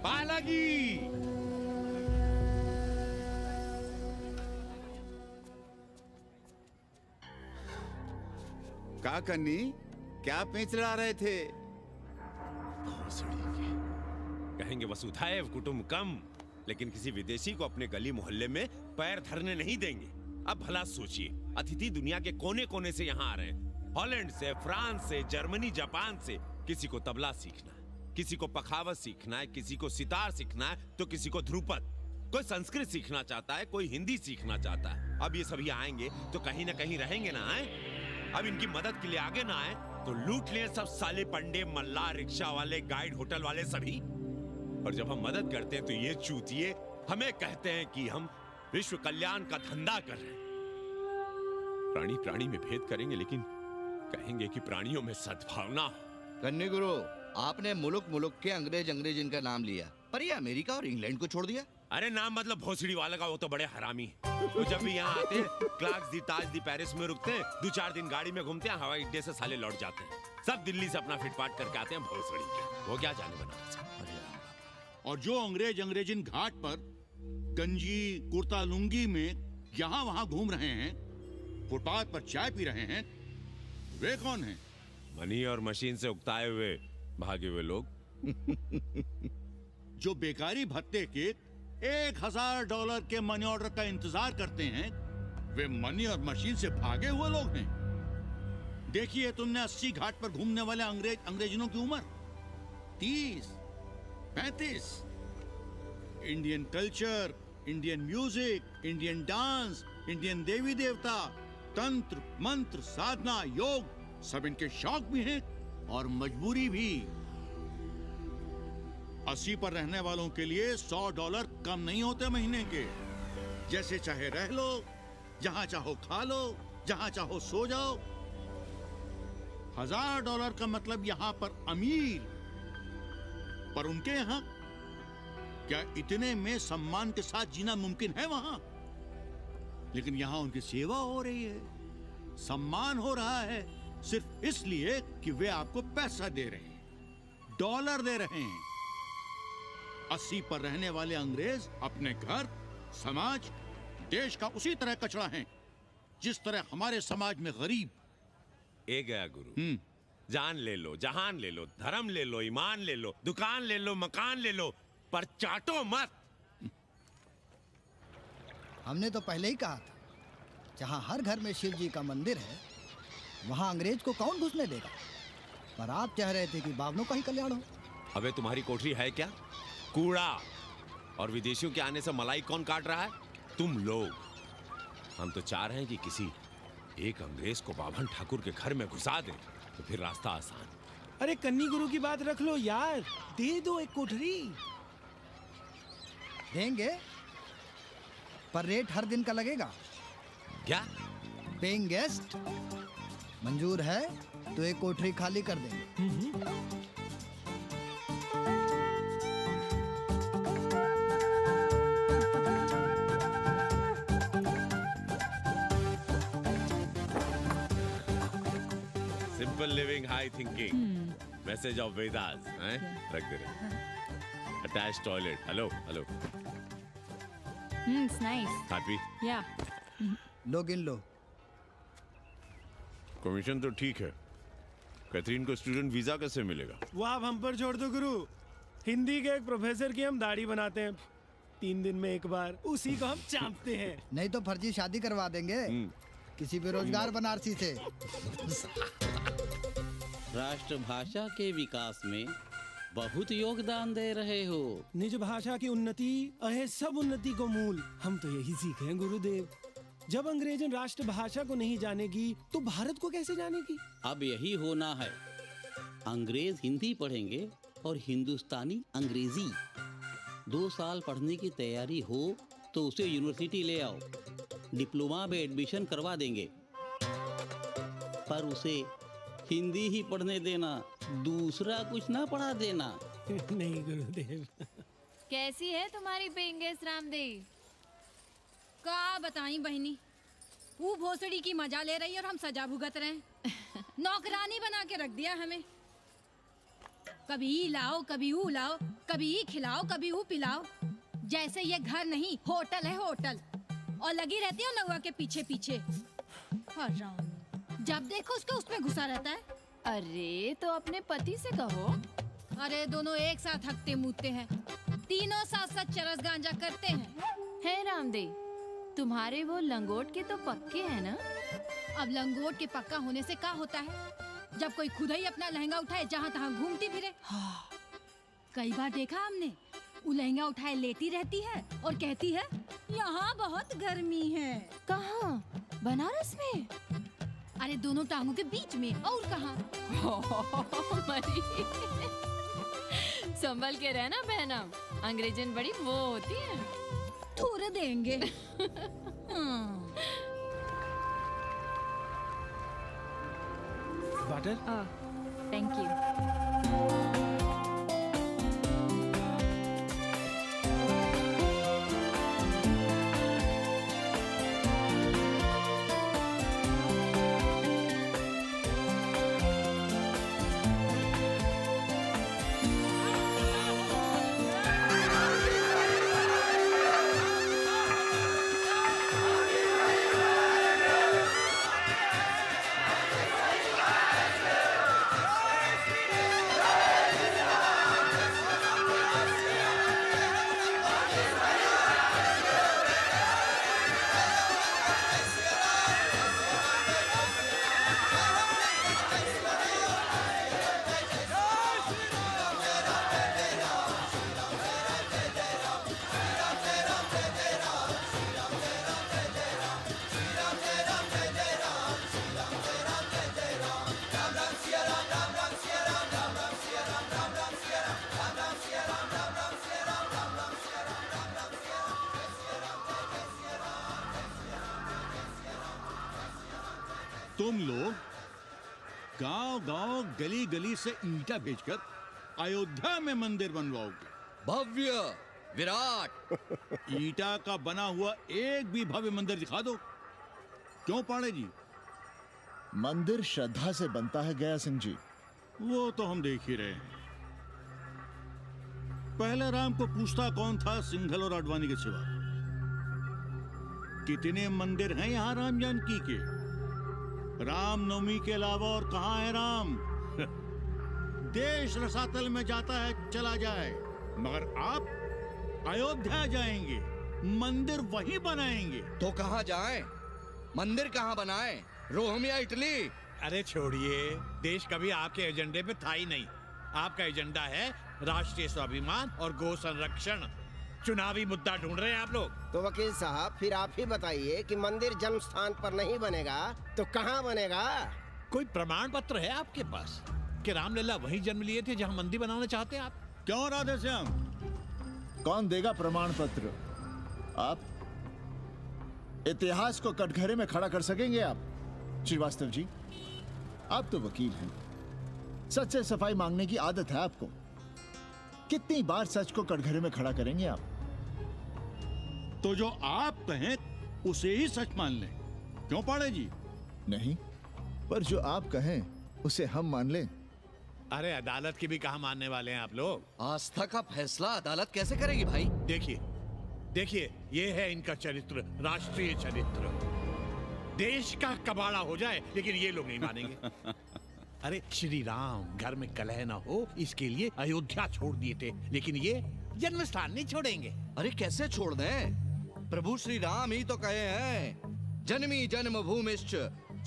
पालागी। का कन्नी, क्या पेंच लड़ा रहे थे? कहेंगे वसुधैव कुटुंबकम, लेकिन किसी विदेशी को अपने गली मोहल्ले में पैर धरने नहीं देंगे। अब भला सोचिए, अतिथि दुनिया के कोने कोने से यहाँ आ रहे हैं। हॉलैंड से, फ्रांस से, जर्मनी, जापान से। किसी को तबला सीखना है, किसी को पखावत सीखना है, किसी को सितार सीखना है, तो किसी को ध्रुपद। कोई संस्कृत सीखना चाहता है, कोई हिंदी सीखना चाहता है। अब ये सभी आएंगे तो कहीं ना कहीं रहेंगे ना। आए अब इनकी मदद के लिए आगे ना आए तो लूट लिए सब साले पंडे, मल्ला, रिक्शा वाले, गाइड, होटल वाले सभी। और जब हम मदद करते हैं तो ये चूतिए हमें कहते हैं कि हम विश्व कल्याण का धंधा कर रहे हैं। प्राणी प्राणी में भेद करेंगे, लेकिन कहेंगे कि प्राणियों में सद्भावना हो। कन्नी गुरु, आपने मुल्क मुल्क के अंग्रेज इनका नाम लिया, पर ये अमेरिका और इंग्लैंड को छोड़ दिया। अरे नाम मतलब भोसड़ी वाला का, वो तो बड़े हरामी। वो जब भी यहाँ आते हैं क्लार्क्स दी ताज दी पेरिस में रुकते हैं, 2-4 दिन गाड़ी में घूमते हैं, हवाई अड्डे से साले लौट जाते हैं। सब दिल्ली से अपना फिटपाट करके आते हैं भोसड़ी के। वो क्या जाने बनारस। और जो अंग्रेजिन घाट पर गंजी कुर्ता लुंगी में यहाँ वहाँ घूम रहे हैं, फुटपाथ पर चाय पी रहे हैं, वे कौन हैं? मनी और मशीन से उकताए हुए भागे हुए लोग। जो बेकारी भत्ते के $1000 के मनी ऑर्डर का इंतजार करते हैं, वे मनी और मशीन से भागे हुए लोग हैं। देखिए तुमने 80 घाट पर घूमने वाले अंग्रेजनों की उम्र 30-35। Indian culture, Indian music, Indian dance, Indian देवी देवता, तंत्र मंत्र, साधना, योग सब इनके शौक भी हैं और मजबूरी भी। 80 पर रहने वालों के लिए $100 कम नहीं होते महीने के। जैसे चाहे रह लो, जहां चाहो खा लो, जहां चाहो सो जाओ। $1000 का मतलब यहां पर अमीर, पर उनके यहां क्या इतने में सम्मान के साथ जीना मुमकिन है वहां? लेकिन यहां उनकी सेवा हो रही है, सम्मान हो रहा है, सिर्फ इसलिए कि वे आपको पैसा दे रहे हैं, डॉलर दे रहे हैं। 80 पर रहने वाले अंग्रेज अपने घर, समाज, देश का उसी तरह कचरा हैं जिस तरह हमारे समाज में गरीब। ए गया गुरु, जान ले लो, जहान ले लो, धर्म ले लो, ईमान ले लो, दुकान ले लो, मकान ले लो, पर चाटो मत। हमने तो पहले ही कहा था, जहाँ हर घर में शिव जी का मंदिर है वहाँ अंग्रेज को कौन घुसने देगा। पर आप चाह रहे थे कि बावनों का ही कल्याण हो। अबे तुम्हारी कोठरी है क्या? कूड़ा। और विदेशियों के आने से मलाई कौन काट रहा है? तुम लोग। हम तो चाह रहे हैं कि किसी एक अंग्रेज को बाभन ठाकुर के घर में घुसा दे, तो फिर रास्ता आसान। अरे कन्नी गुरु की बात रख लो यार, दे दो एक कोठरी। देंगे, पर रेट हर दिन का लगेगा। क्या? पेइंग गेस्ट मंजूर है तो एक कोठरी खाली कर देंगे। Simple living, high thinking, message of Vedas, हैं? रख दे रहे। Attach toilet. Hello hello. It's nice. Happy? Yeah. लोग इन लो। कमीशन तो ठीक है, कैथरीन को स्टूडेंट वीजा कैसे मिलेगा? वो आप हम पर छोड़ दो गुरु। हिंदी के एक प्रोफेसर की हम दाढ़ी बनाते हैं 3 दिन में एक बार, उसी को हम चापते हैं। नहीं तो फर्जी शादी करवा देंगे किसी बेरोजगार बनारसी से। राष्ट्रभाषा के विकास में बहुत योगदान दे रहे हो। निज भाषा की उन्नति अहे सब उन्नति को मूल। हम तो यही सीखे हैं गुरुदेव। जब अंग्रेजन राष्ट्रभाषा को नहीं जानेगी तो भारत को कैसे जानेगी? अब यही होना है। अंग्रेज हिंदी पढ़ेंगे और हिंदुस्तानी अंग्रेजी। 2 साल पढ़ने की तैयारी हो तो उसे यूनिवर्सिटी ले आओ, डिप्लोमा में एडमिशन करवा देंगे। पर उसे हिंदी ही पढ़ने देना, दूसरा कुछ ना पढ़ा देना। नहीं गुरुदेव। कैसी है तुम्हारी पेंगेस रामदेव? का बताई बहनी, वो भोसड़ी की मजा ले रही है और हम सजा भुगत रहे हैं। नौकरानी बना के रख दिया हमें। कभी ई लाओ, कभी ऊ लाओ, कभी ई खिलाओ, कभी ऊ पिलाओ। जैसे ये घर नहीं होटल है, होटल। और लगी रहती है नौवा के पीछे पीछे। जब देखो उसको उसमें घुसा रहता है। अरे तो अपने पति से कहो। अरे दोनों एक साथ हकते मूतते हैं, तीनों साथ साथ चरस गांजा करते हैं। है रामदेव, तुम्हारे वो लंगोट के तो पक्के हैं ना? अब लंगोट के पक्का होने से क्या होता है? जब कोई खुद ही अपना लहंगा उठाए जहाँ तहाँ घूमती फिरे। कई बार देखा हमने, वो लहंगा उठाए लेती रहती है और कहती है यहाँ बहुत गर्मी है। कहाँ? बनारस में? अरे दोनों टांगों के बीच में। और कहाँ? संभल के रहना बहना, अंग्रेजन बड़ी वो होती है। थूर देंगे। वाटर? Thank you. गांव गली गली से ईंटा भेजकर अयोध्या में मंदिर बनवाओगे? भव्य विराट ईंटा का बना हुआ एक भी भव्य मंदिर दिखा दो। क्यों पाड़े जी? मंदिर श्रद्धा से बनता है गया सिंह जी। वो तो हम देख ही रहे हैं। पहले राम को पूछता कौन था सिंघल और आडवाणी के सिवा? कितने मंदिर हैं यहाँ राम जानकी के? रामनवमी के अलावा और कहाँ है राम? देश रसातल में जाता है चला जाए, मगर आप अयोध्या जाएंगे, मंदिर वहीं बनाएंगे। तो कहाँ जाएं? मंदिर कहाँ बनाएं? रोम या इटली? अरे छोड़िए, देश कभी आपके एजेंडे पे था ही नहीं। आपका एजेंडा है राष्ट्रीय स्वाभिमान और गौ संरक्षण। चुनावी मुद्दा ढूंढ रहे हैं आप लोग। तो वकील साहब फिर आप ही बताइए कि मंदिर जन्म स्थान पर नहीं बनेगा तो कहाँ बनेगा? कोई प्रमाण पत्र है आपके पास कि रामलला वहीं जन्म लिए थे जहां मंदिर बनाना चाहते हैं आप? क्यों राधे श्याम? कौन देगा प्रमाण पत्र? आप इतिहास को कटघरे में खड़ा कर सकेंगे आप? श्रीवास्तव जी, आप तो वकील हैं, सच से सफाई मांगने की आदत है आपको। कितनी बार सच को कटघरे में खड़ा करेंगे आप? तो जो आप कहें उसे ही सच मान लें। क्यों पाड़े जी? नहीं, पर जो आप कहें उसे हम मान लें। अरे अदालत की भी कहा मानने वाले हैं आप लोग? आस्था का फैसला अदालत कैसे करेगी भाई? देखिए देखिए, ये है इनका चरित्र, राष्ट्रीय चरित्र। देश का कबाड़ा हो जाए लेकिन ये लोग नहीं मानेंगे। अरे श्री राम घर में कलह न हो इसके लिए अयोध्या छोड़ दिए थे, लेकिन ये जन्म स्थान नहीं छोड़ेंगे। अरे कैसे छोड़ दें? प्रभु श्री राम ही तो कहे हैं, जन्मी जन्म भूमिश्च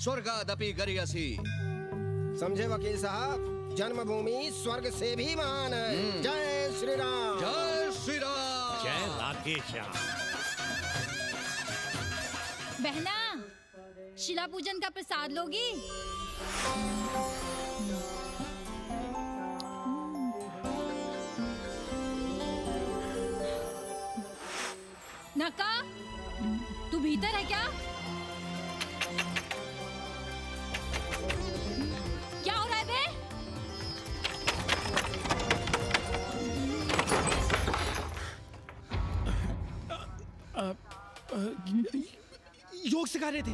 स्वर्गादपि गरियसी। समझे वकील साहब, जन्मभूमि स्वर्ग से भी महान है। जय श्री राम। जय श्री राम। जय राधे श्याम। बहना, शिला पूजन का प्रसाद लोगी? नका, तू भीतर है क्या? क्या हो रहा है बे? योग सिखा रहे थे।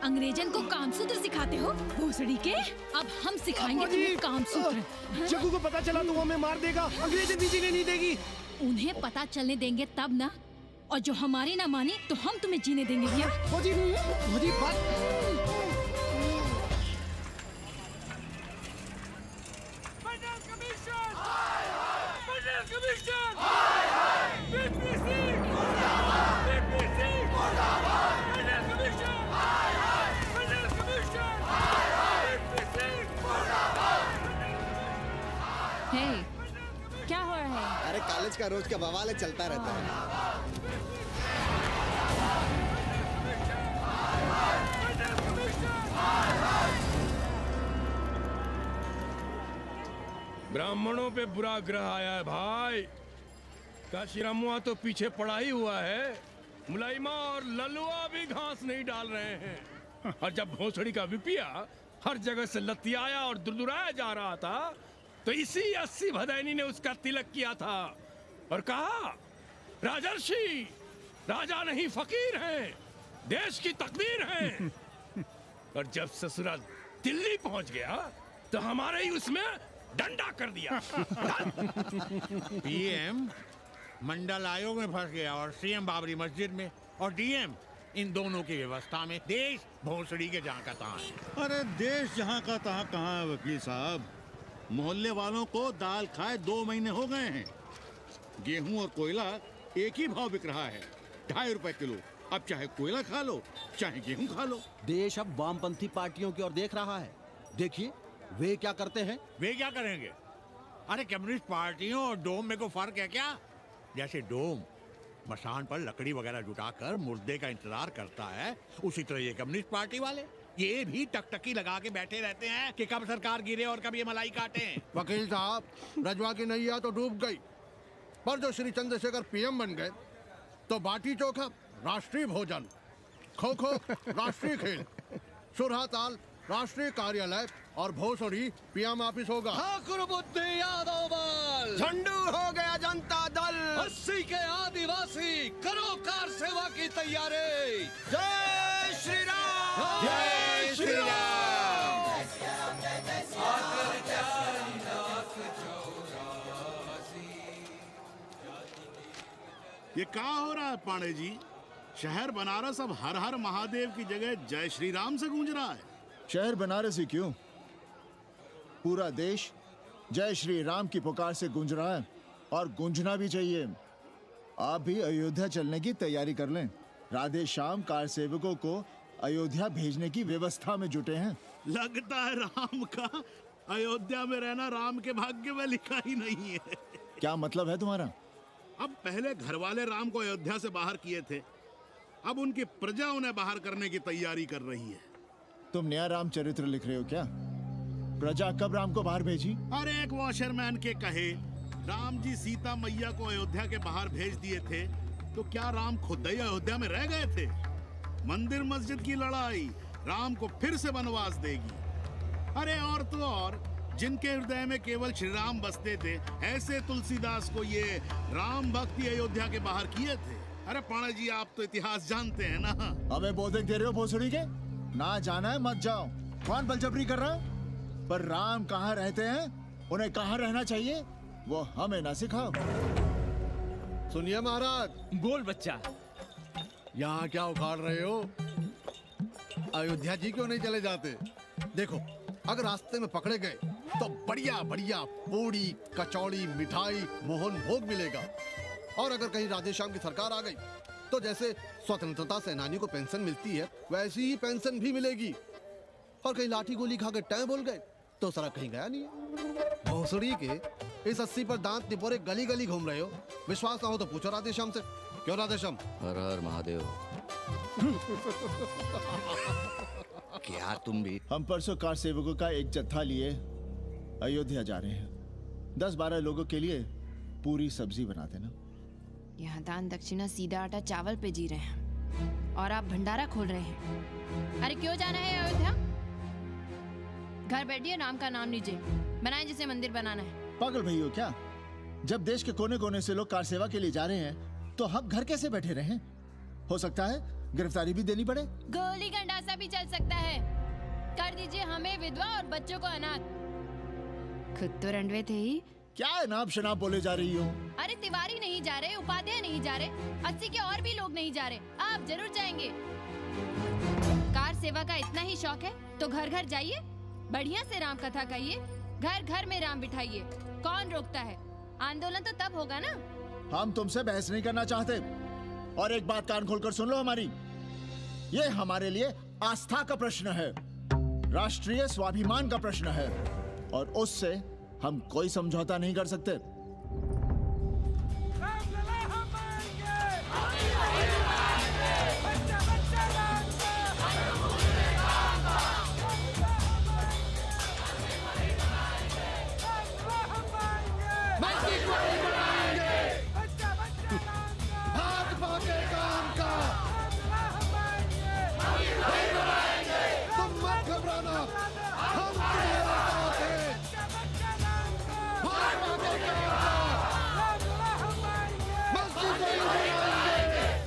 अंग्रेजन को कामसूत्र सिखाते हो भोसड़ी के? अब हम सिखाएंगे तुम्हें कामसूत्र। जग्गू को पता चला तो वो हमें मार देगा। अंग्रेजन भी जीने नहीं देगी। उन्हें पता चलने देंगे तब ना, और जो हमारी ना माने तो हम तुम्हें जीने देंगे भैया। फौजी, फौजी बात। क्या हो रहा है? अरे कॉलेज का रोज का बवाल चलता रहता है। ब्राह्मणों पे बुरा ग्रह आया है भाई। काशीरामुआ तो पीछे पड़ा ही हुआ है, मुलाइमा और ललुआ भी घास नहीं डाल रहे हैं। और जब भोसड़ी का विपिया हर जगह से लतियाया और दुरदुराया जा रहा था, तो इसी 80 भदैनी ने उसका तिलक किया था और कहा, राजर्षि राजा नहीं फकीर हैं, देश की तकदीर हैं। और जब ससुरा दिल्ली पहुंच गया तो हमारे ही उसमें डंडा कर दिया। पीएम मंडल आयोग में फंस गया और सीएम बाबरी मस्जिद में, और डीएम इन दोनों की व्यवस्था में। देश भोसड़ी के जहाँ का तहाँ है। अरे देश जहाँ का तहाँ कहाँ है वकील साहब? मोहल्ले वालों को दाल खाए 2 महीने हो गए हैं। गेहूं और कोयला एक ही भाव बिक रहा है, 2.5 रुपए किलो। अब चाहे कोयला खा लो चाहे गेहूं खा लो। देश अब वामपंथी पार्टियों की ओर देख रहा है। देखिए वे क्या करते हैं। वे क्या करेंगे? अरे कम्युनिस्ट पार्टियों और डोम में को फर्क है क्या? जैसे डोम मसान पर लकड़ी वगैरह जुटाकर मुर्दे का इंतजार करता है, उसी तरह ये कम्युनिस्ट पार्टी वाले ये भी टकटकी लगा के बैठे रहते हैं कि कब सरकार गिरे और कब ये मलाई काटे। वकील साहब, रजवा की नैया तो डूब गई, पर जो श्री चंद्रशेखर पीएम बन गए तो बाटी चोखा राष्ट्रीय भोजन, खो खो राष्ट्रीय खेल, सुरहाताल राष्ट्रीय कार्यालय और भोसड़ी पीएम ऑफिस होगा। ठाकुर बुद्धि यादव बल, झंडू हो गया जनता दल, 80 के आदिवासी करो कार सेवा की तैयारी। जय श्री राम, जय श्री राम। ये क्या हो रहा है पांडे जी? शहर बनारस अब हर हर महादेव की जगह जय श्री राम से गूंज रहा है। शहर बनारस ही क्यों, पूरा देश जय श्री राम की पुकार से गूंज रहा है और गूंजना भी चाहिए। आप भी अयोध्या चलने की तैयारी कर लें। राधे श्याम कार सेवकों को अयोध्या भेजने की व्यवस्था में जुटे हैं। लगता है राम का अयोध्या में रहना राम के भाग्य में लिखा ही नहीं है। क्या मतलब है तुम्हारा? अब पहले घर वाले राम को अयोध्या से बाहर किए थे, अब उनकी प्रजा उन्हें बाहर करने की तैयारी कर रही है। तुम नया राम चरित्र लिख रहे हो क्या? प्रजा कब राम को बाहर भेजी? अरे एक वॉशरमैन के कहे राम जी सीता मैया को अयोध्या के बाहर भेज दिए थे, तो क्या राम खुद ही अयोध्या में रह गए थे? मंदिर मस्जिद की लड़ाई राम को फिर से वनवास देगी। अरे और तो और, जिनके हृदय में केवल श्री राम बसते थे, ऐसे तुलसीदास को ये राम भक्ति अयोध्या के बाहर किए थे। अरे पाणा जी, आप तो इतिहास जानते हैं ना। हमें बोधक दे रहे हो भोसड़ी के? ना जाना है मत जाओ। कौन बलजबरी कर रहा है? पर राम कहाँ रहते हैं, उन्हें कहाँ रहना चाहिए, वो हमें ना सिखाओ। सुनिए महाराज। बोल बच्चा। यहाँ क्या उखाड़ रहे हो? अयोध्या जी क्यों नहीं चले जाते? देखो, अगर रास्ते में पकड़े गए तो बढ़िया बढ़िया पूड़ी कचौड़ी मिठाई मोहन भोग मिलेगा। और अगर कहीं राधेश्याम की सरकार आ गई तो जैसे स्वतंत्रता सेनानी को पेंशन मिलती है, वैसी ही पेंशन भी मिलेगी। और कहीं लाठी गोली खा के टैं बोल गए तो सड़क कहीं गया नहीं है। भोसड़ी के इस 80 पर दांत निपोरे गली गली घूम रहे हो। विश्वास ना हो तो पूछो राधेश्याम से। क्यों राधेश्याम? हर हर महादेव। क्या तुम भी? हम परसों कार सेवकों का एक जत्था लिए अयोध्या जा रहे हैं। 10-12 लोगों के लिए पूरी सब्जी बना देना। यहाँ दान दक्षिणा सीधा आटा चावल पे जी रहे हैं और आप भंडारा खोल रहे हैं। अरे क्यों जाना है अयोध्या? घर बैठिए, राम का नाम लीजिए, बनाए जिसे मंदिर बनाना है। पागल भई हो क्या? जब देश के कोने कोने से लोग कार सेवा के लिए जा रहे हैं तो हम घर कैसे बैठे रहें? हो सकता है गिरफ्तारी भी देनी पड़े। गोली गंडासा भी चल सकता है। कर दीजिए हमें विधवा और बच्चों को अनाथ। खुद तो रंडवे थे ही। क्या नाम शनाब बोले जा रही हो? अरे तिवारी नहीं जा रहे, उपाध्याय नहीं जा रहे, 80 के और भी लोग नहीं जा रहे। आप जरूर जाएंगे। कार सेवा का इतना ही शौक है तो घर घर जाइए, बढ़िया से राम कथा कहिए, घर घर में राम बिठाइए। कौन रोकता है? आंदोलन तो तब होगा ना। हम तुमसे बहस नहीं करना चाहते। और एक बात कान खोलकर सुन लो हमारी, ये हमारे लिए आस्था का प्रश्न है, राष्ट्रीय स्वाभिमान का प्रश्न है, और उससे हम कोई समझौता नहीं कर सकते।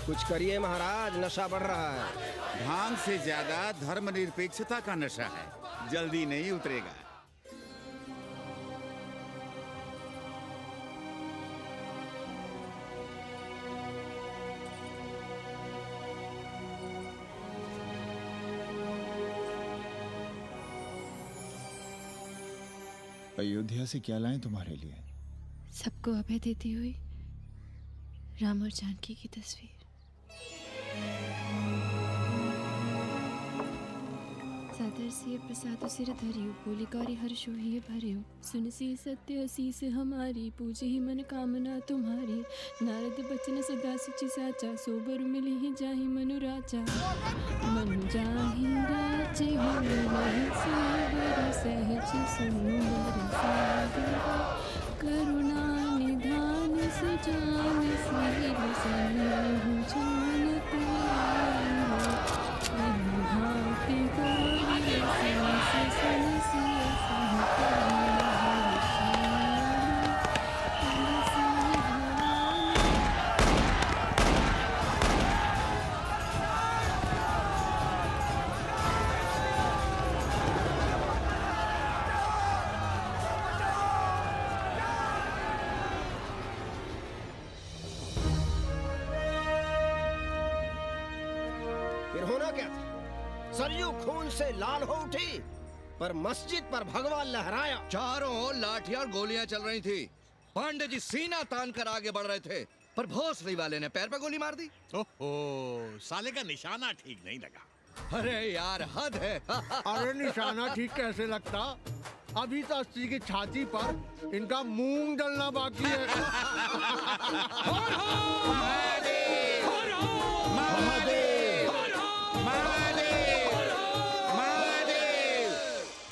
कुछ करिए महाराज, नशा बढ़ रहा है। भांग से ज्यादा धर्मनिरपेक्षता का नशा है, जल्दी नहीं उतरेगा। अयोध्या से क्या लाएं तुम्हारे लिए? सबको अभय देती हुई राम और जानकी की तस्वीर। सादर से प्रसाद सिर धरियो, बोली गौरी हर्ष हुई भरियो, सुन सी सत्य असीस हमारी, पूजे ही मन कामना तुम्हारी। नारद बचन सदा सुचि साचा, सोबर मिली ही जाहि मनु राजा। मनु जाहि राजे मिलहि सोबर, सहज सुंदर सागर। करुणा निधान सुजान शील, सन्निधि जान तुम भांति गौर क्या था? सरयू खून से लाल हो उठी, पर मस्जिद पर भगवा लहराया। चारों ओर लाठियां और गोलियां चल रही थी। पांडे जी सीना तान कर आगे बढ़ रहे थे, पर भोसड़ी वाले ने पैर पे गोली मार दी। ओहो, साले का निशाना ठीक नहीं लगा। अरे यार, हद है। अरे निशाना ठीक कैसे लगता? अभी तो अस्सी की छाती पर इनका मूंग डलना बाकी है।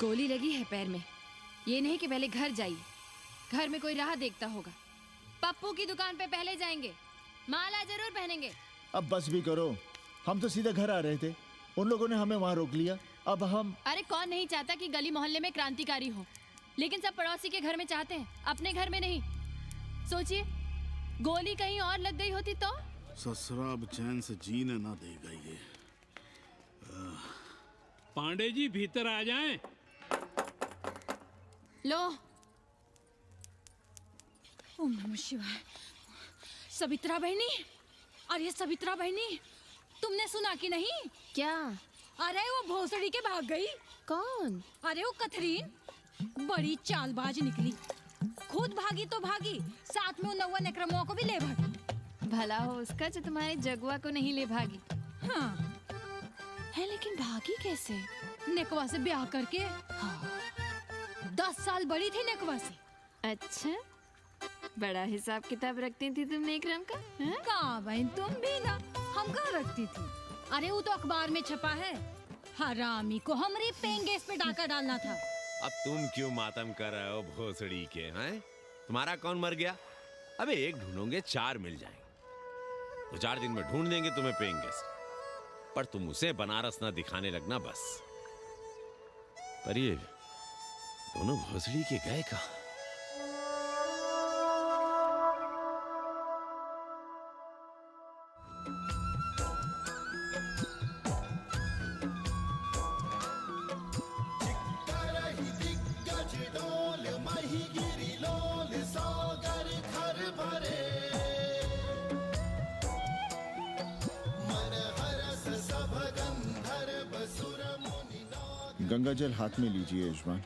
गोली लगी है पैर में। ये नहीं कि पहले घर जाइए, घर में कोई राह देखता होगा। पप्पू की दुकान पे पहले जाएंगे, माला जरूर पहनेंगे। अब बस भी करो, हम तो सीधे घर आ रहे थे, उन लोगों ने हमें वहाँ रोक लिया। अब हम अरे कौन नहीं चाहता कि गली मोहल्ले में क्रांतिकारी हो, लेकिन सब पड़ोसी के घर में चाहते हैं, अपने घर में नहीं। सोचिए, गोली कहीं और लग गई होती तो? ससुरा अब चैन से जीने ना देगा ये। पांडे जी भीतर आ जाएं। लो। ओम नमः शिवाय। सवित्रा बहनी, अरे सवित्रा बहनी, तुमने सुना कि नहीं? क्या? अरे वो भोसड़ी के भाग गई। कौन? अरे वो कथरीन, बड़ी चालबाज निकली। खुद भागी तो भागी, साथ में उन 9 नक्रमुआ को भी ले भागी। भला हो उसका जो तुम्हारे जगुआ को नहीं ले भागी। हाँ है, लेकिन भागी कैसे? नेकवा से ब्याह करके। हाँ। 10 साल बड़ी थी नेकवा से। अच्छा, बड़ा हिसाब किताब रखती थी तुम नेकरम का? कहाँ बहन, तुम भी ना, हम कहाँ रखती थी। अरे वो तो अखबार में छपा है, हरामी को हमरे पेंगेस पे डाका डालना था। अब तुम क्यों मातम कर रहे हो भोसड़ी के? हैं? तुम्हारा कौन मर गया? अबे एक ढूंढोगे 4 मिल जाएंगे। 2-4 दिन में ढूंढ देंगे तुम्हें पेंगे से। पर तुम उसे बनारस ना दिखाने लगना बस। पर ये दोनों भोसड़ी के गए कहाँ? गंगा जल हाथ में लीजिए यजमान।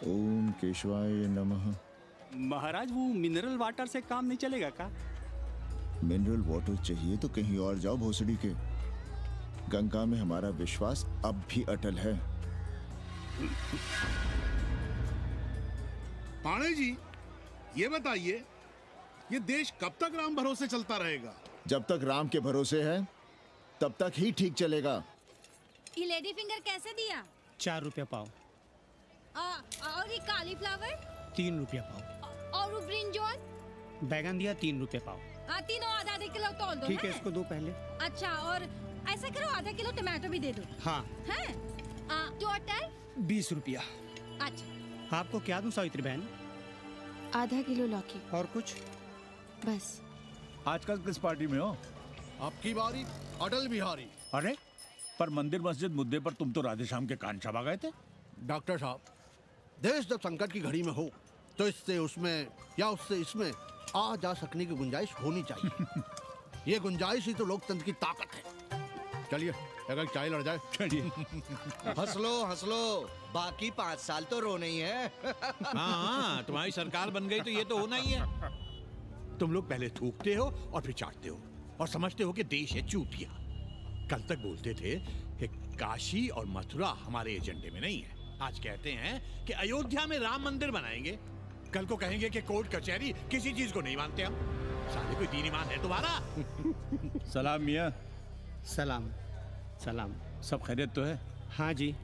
ओम केशवाय नमः। महाराज, वो मिनरल वाटर से काम नहीं चलेगा का? मिनरल वाटर चाहिए तो कहीं और जाओ भोसड़ी के। गंगा में हमारा विश्वास अब भी अटल है। पाणे जी, ये बताइए, ये देश कब तक राम भरोसे चलता रहेगा? जब तक राम के भरोसे है तब तक ही ठीक चलेगा। ये लेडी फिंगर कैसे दिया? 4 रुपया पाव। और ये कालीफ्लावर? 3 रुपया पाव। और वो ब्रिंजॉल? बैगन दिया 3 रुपये पाव। तीनों आधा किलो तोल दो। ठीक है, इसको दो पहले। अच्छा, और ऐसा करो, आधा किलो टमाटो भी दे दो। हाँ। हैं? टोटल 20 रुपया। अच्छा, आपको क्या दूं सावित्री बहन? आधा किलो लौकी। और कुछ? बस। आजकल किस पार्टी में हो? आपकी बारी, अटल बिहारी। अरे, पर मंदिर मस्जिद मुद्दे पर तुम तो राधे श्याम के कान चबा गए थे। डॉक्टर साहब, देश जब संकट की घड़ी में हो तो इससे उसमें या उससे इसमें आ जा सकने की गुंजाइश होनी चाहिए। ये गुंजाइश ही तो लोकतंत्र की ताकत है। चलिए, अगर चाय लड़ जाए। चलिए। हंस लो, बाकी 5 साल तो रोने ही है। हाँ, तुम्हारी सरकार बन गई तो ये तो होना ही है। तुम लोग पहले थूकते हो और फिर चाटते हो और समझते हो कि देश है चूतिया। कल तक बोलते थे कि काशी और मथुरा हमारे एजेंडे में नहीं है। आज कहते हैं कि अयोध्या में राम मंदिर बनाएंगे। कल को कहेंगे कि कोर्ट कचहरी किसी चीज को नहीं मानते हम। साले कोई दीन ईमान है तुम्हारा? सलाम मियाँ। सलाम। सलाम। सब खैरियत तो है? हाँ जी।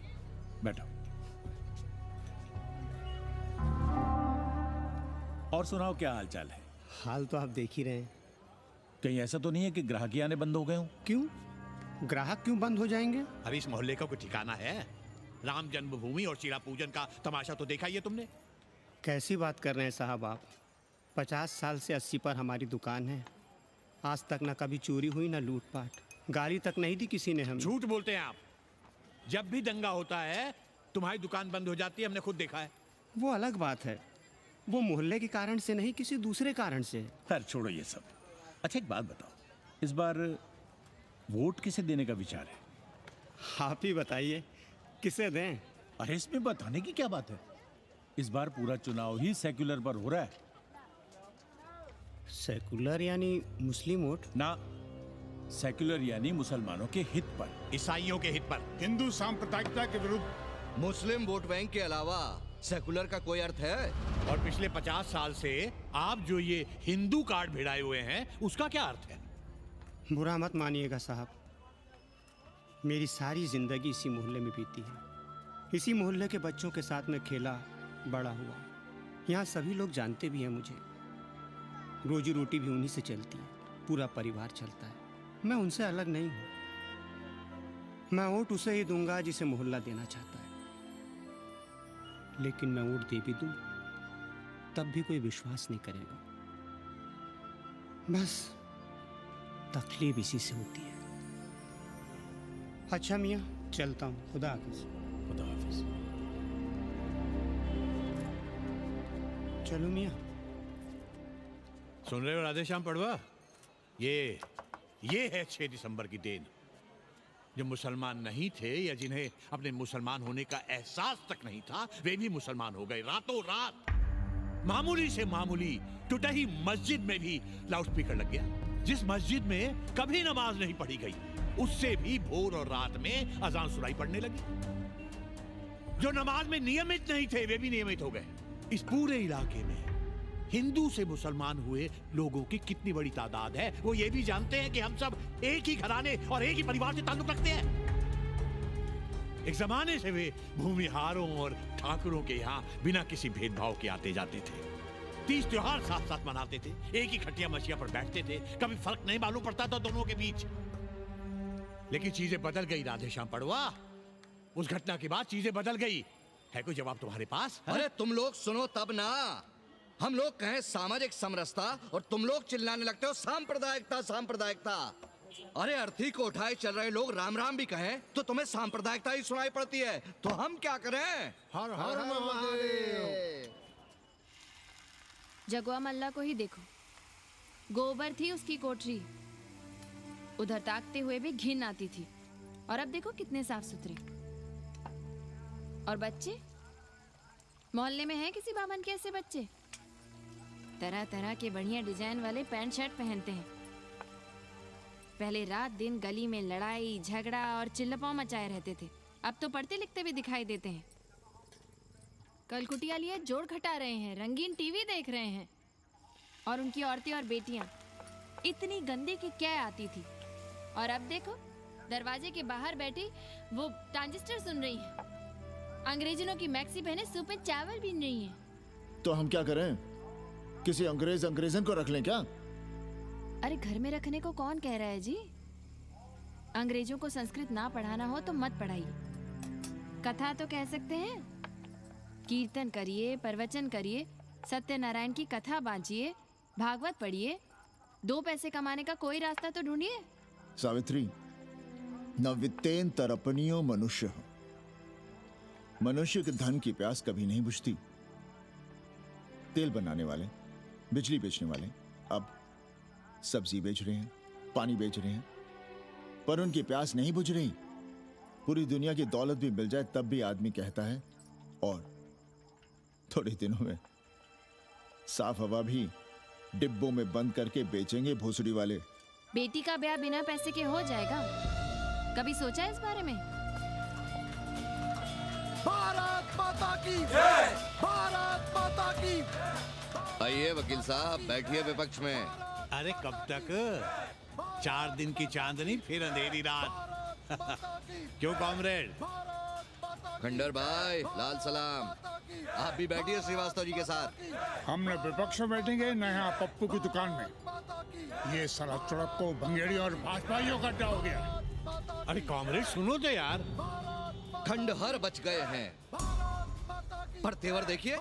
बैठो। और सुनाओ, क्या हाल चाल है? हाल तो आप देख ही रहे हैं। कहीं ऐसा तो नहीं है कि ग्राहकी आने बंद हो गए हों? क्यों? ग्राहक क्यों बंद हो जाएंगे? अभी इस मोहल्ले का कोई ठिकाना है? राम जन्मभूमि और सीरा पूजन का तमाशा तो देखा ही है तुमने। कैसी बात कर रहे हैं साहब आप? 50 साल से 80 पर हमारी दुकान है। आज तक ना कभी चोरी हुई ना लूटपाट। गाली तक नहीं दी किसी ने हमें। झूठ बोलते हैं आप। जब भी दंगा होता है तुम्हारी दुकान बंद हो जाती है, हमने खुद देखा है। वो अलग बात है, वो मोहल्ले के कारण से नहीं, किसी दूसरे कारण से। खैर छोड़ो ये सब। अच्छा, एक बात बताओ, इस बार वोट किसे देने का विचार है? आप ही बताइए किसे दें? अरे इसमें बताने की क्या बात है? इस बार पूरा चुनाव ही सेक्युलर पर हो रहा है। सेकुलर यानी मुस्लिम वोट? ना, सेक्युलर यानी मुसलमानों के हित पर, ईसाइयों के हित पर, हिंदू सांप्रदायिकता के विरुद्ध। मुस्लिम वोट बैंक के अलावा सेकुलर का कोई अर्थ है? और पिछले 50 साल से आप जो ये हिंदू कार्ड भिड़ाए हुए हैं उसका क्या अर्थ है? बुरा मत मानिएगा साहब, मेरी सारी जिंदगी इसी मोहल्ले में बीती है। इसी मोहल्ले के बच्चों के साथ में खेला बड़ा हुआ। यहाँ सभी लोग जानते भी हैं मुझे। रोजी रोटी भी उन्हीं से चलती है, पूरा परिवार चलता है। मैं उनसे अलग नहीं हूँ। मैं वोट उसे ही दूंगा जिसे मोहल्ला देना चाहता है, लेकिन मैं वोट दे भी दूं तब भी कोई विश्वास नहीं करेगा। बस तकलीफ इसी से होती है। अच्छा मियाँ, चलता हूँ। खुदा हाफिज। खुदा हाफिज। चलो मियाँ। सुन रहे हो राधेश्याम पड़वा? ये है 6 दिसंबर की देन। जो मुसलमान नहीं थे या जिन्हें अपने मुसलमान होने का एहसास तक नहीं था, वे भी मुसलमान हो गए रातों रात। मामूली से मामूली टूटी मस्जिद में भी लाउडस्पीकर लग गया। जिस मस्जिद में कभी नमाज नहीं पढ़ी गई, उससे भी भोर और रात में अजान सुनाई पड़ने लगी। जो नमाज में नियमित नहीं थे, वे भी नियमित हो गए। इस पूरे इलाके में हिंदू से मुसलमान हुए लोगों की कितनी बड़ी तादाद है, वो ये भी जानते हैं कि हम सब एक ही घराने और एक ही परिवार से ताल्लुक रखते हैं। एक जमाने से वे भूमिहारों और ठाकुरों के यहाँ बिना किसी भेदभाव के आते जाते थे। 30 त्योहार साथ साथ मनाते थे, एक ही खटिया मछिया पर बैठते थे, कभी फर्क नहीं मालूम पड़ता था दोनों के बीच। लेकिन चीजें बदल गई राधेश्याम पड़वा। उस घटना के बाद चीजें बदल गई। है कोई जवाब तुम्हारे पास? अरे तुम लोग सुनो तब ना। हम लोग कहें सामाजिक समरसता और तुम लोग चिल्लाने लगते हो सांप्रदायिकता सांप्रदायिकता। अरे अर्थी को उठाए चल रहे लोग राम राम भी कहें तो तुम्हें सांप्रदायिकता ही सुनाई पड़ती है। तो हम क्या करें? हर हर महादेव। जगुआ मल्ला को ही देखो, गोबर थी उसकी कोठरी, उधर ताकते हुए भी घिन आती थी, और अब देखो कितने साफ सुथरे। और बच्चे मोहल्ले में हैं किसी बामन के ऐसे बच्चे? तरह तरह के बढ़िया डिजाइन वाले पैंट शर्ट पहनते हैं। पहले रात दिन गली में लड़ाई झगड़ा और चिल्लपाव मचाए रहते थे, अब तो पढ़ते लिखते भी दिखाई देते हैं। कल कुटिया लिए जोड़ खटा रहे हैं, रंगीन टीवी देख रहे हैं, और उनकी औरतें और बेटियां इतनी गंदी की क्या आती थी, और अब देखो दरवाजे के बाहर बैठी वो ट्रांजिस्टर सुन रही है, अंग्रेजनों की मैक्सी पहने सूप में चावल भी नहीं है। तो हम क्या करें? किसी अंग्रेजन को रख लें क्या? अरे घर में रखने को कौन कह रहा है जी? अंग्रेजों को संस्कृत ना पढ़ाना हो तो मत पढ़ाइए। कथा तो कह सकते हैं, कीर्तन करिए, प्रवचन करिए, सत्यनारायण की कथा बांचिए, भागवत पढ़िए, 2 पैसे कमाने का कोई रास्ता तो ढूंढिए। सावित्री, न वित्तेन तरपनियो मनुष्य। मनुष्य के धन की प्यास कभी नहीं बुझती। तेल बनाने वाले, बिजली बेचने वाले अब सब्जी बेच रहे हैं, पानी बेच रहे हैं, पर उनकी प्यास नहीं बुझ रही। पूरी दुनिया की दौलत भी मिल जाए तब भी आदमी कहता है और थोड़े दिनों में साफ हवा भी डिब्बों में बंद करके बेचेंगे भोसड़ी वाले। बेटी का ब्याह बिना पैसे के हो जाएगा? कभी सोचा है इस बारे में? भारत माता की जय! भारत माता की। आइए वकील साहब, बैठिए विपक्ष में। अरे कब तक? 4 दिन की चांदनी फिर अंधेरी रात। क्यों कॉमरेड? खंडर भाई, लाल सलाम। आप भी बैठिए श्रीवास्तव जी के साथ। हमने विपक्ष में बैठेंगे न यहाँ पप्पू की दुकान में। ये सड़क चड़क को भंगेड़ी और भाजपाइयों का अड्डा हो गया। अरे कॉमरेड सुनो तो यार। खंडहर बच गए हैं, पर तेवर देखिए,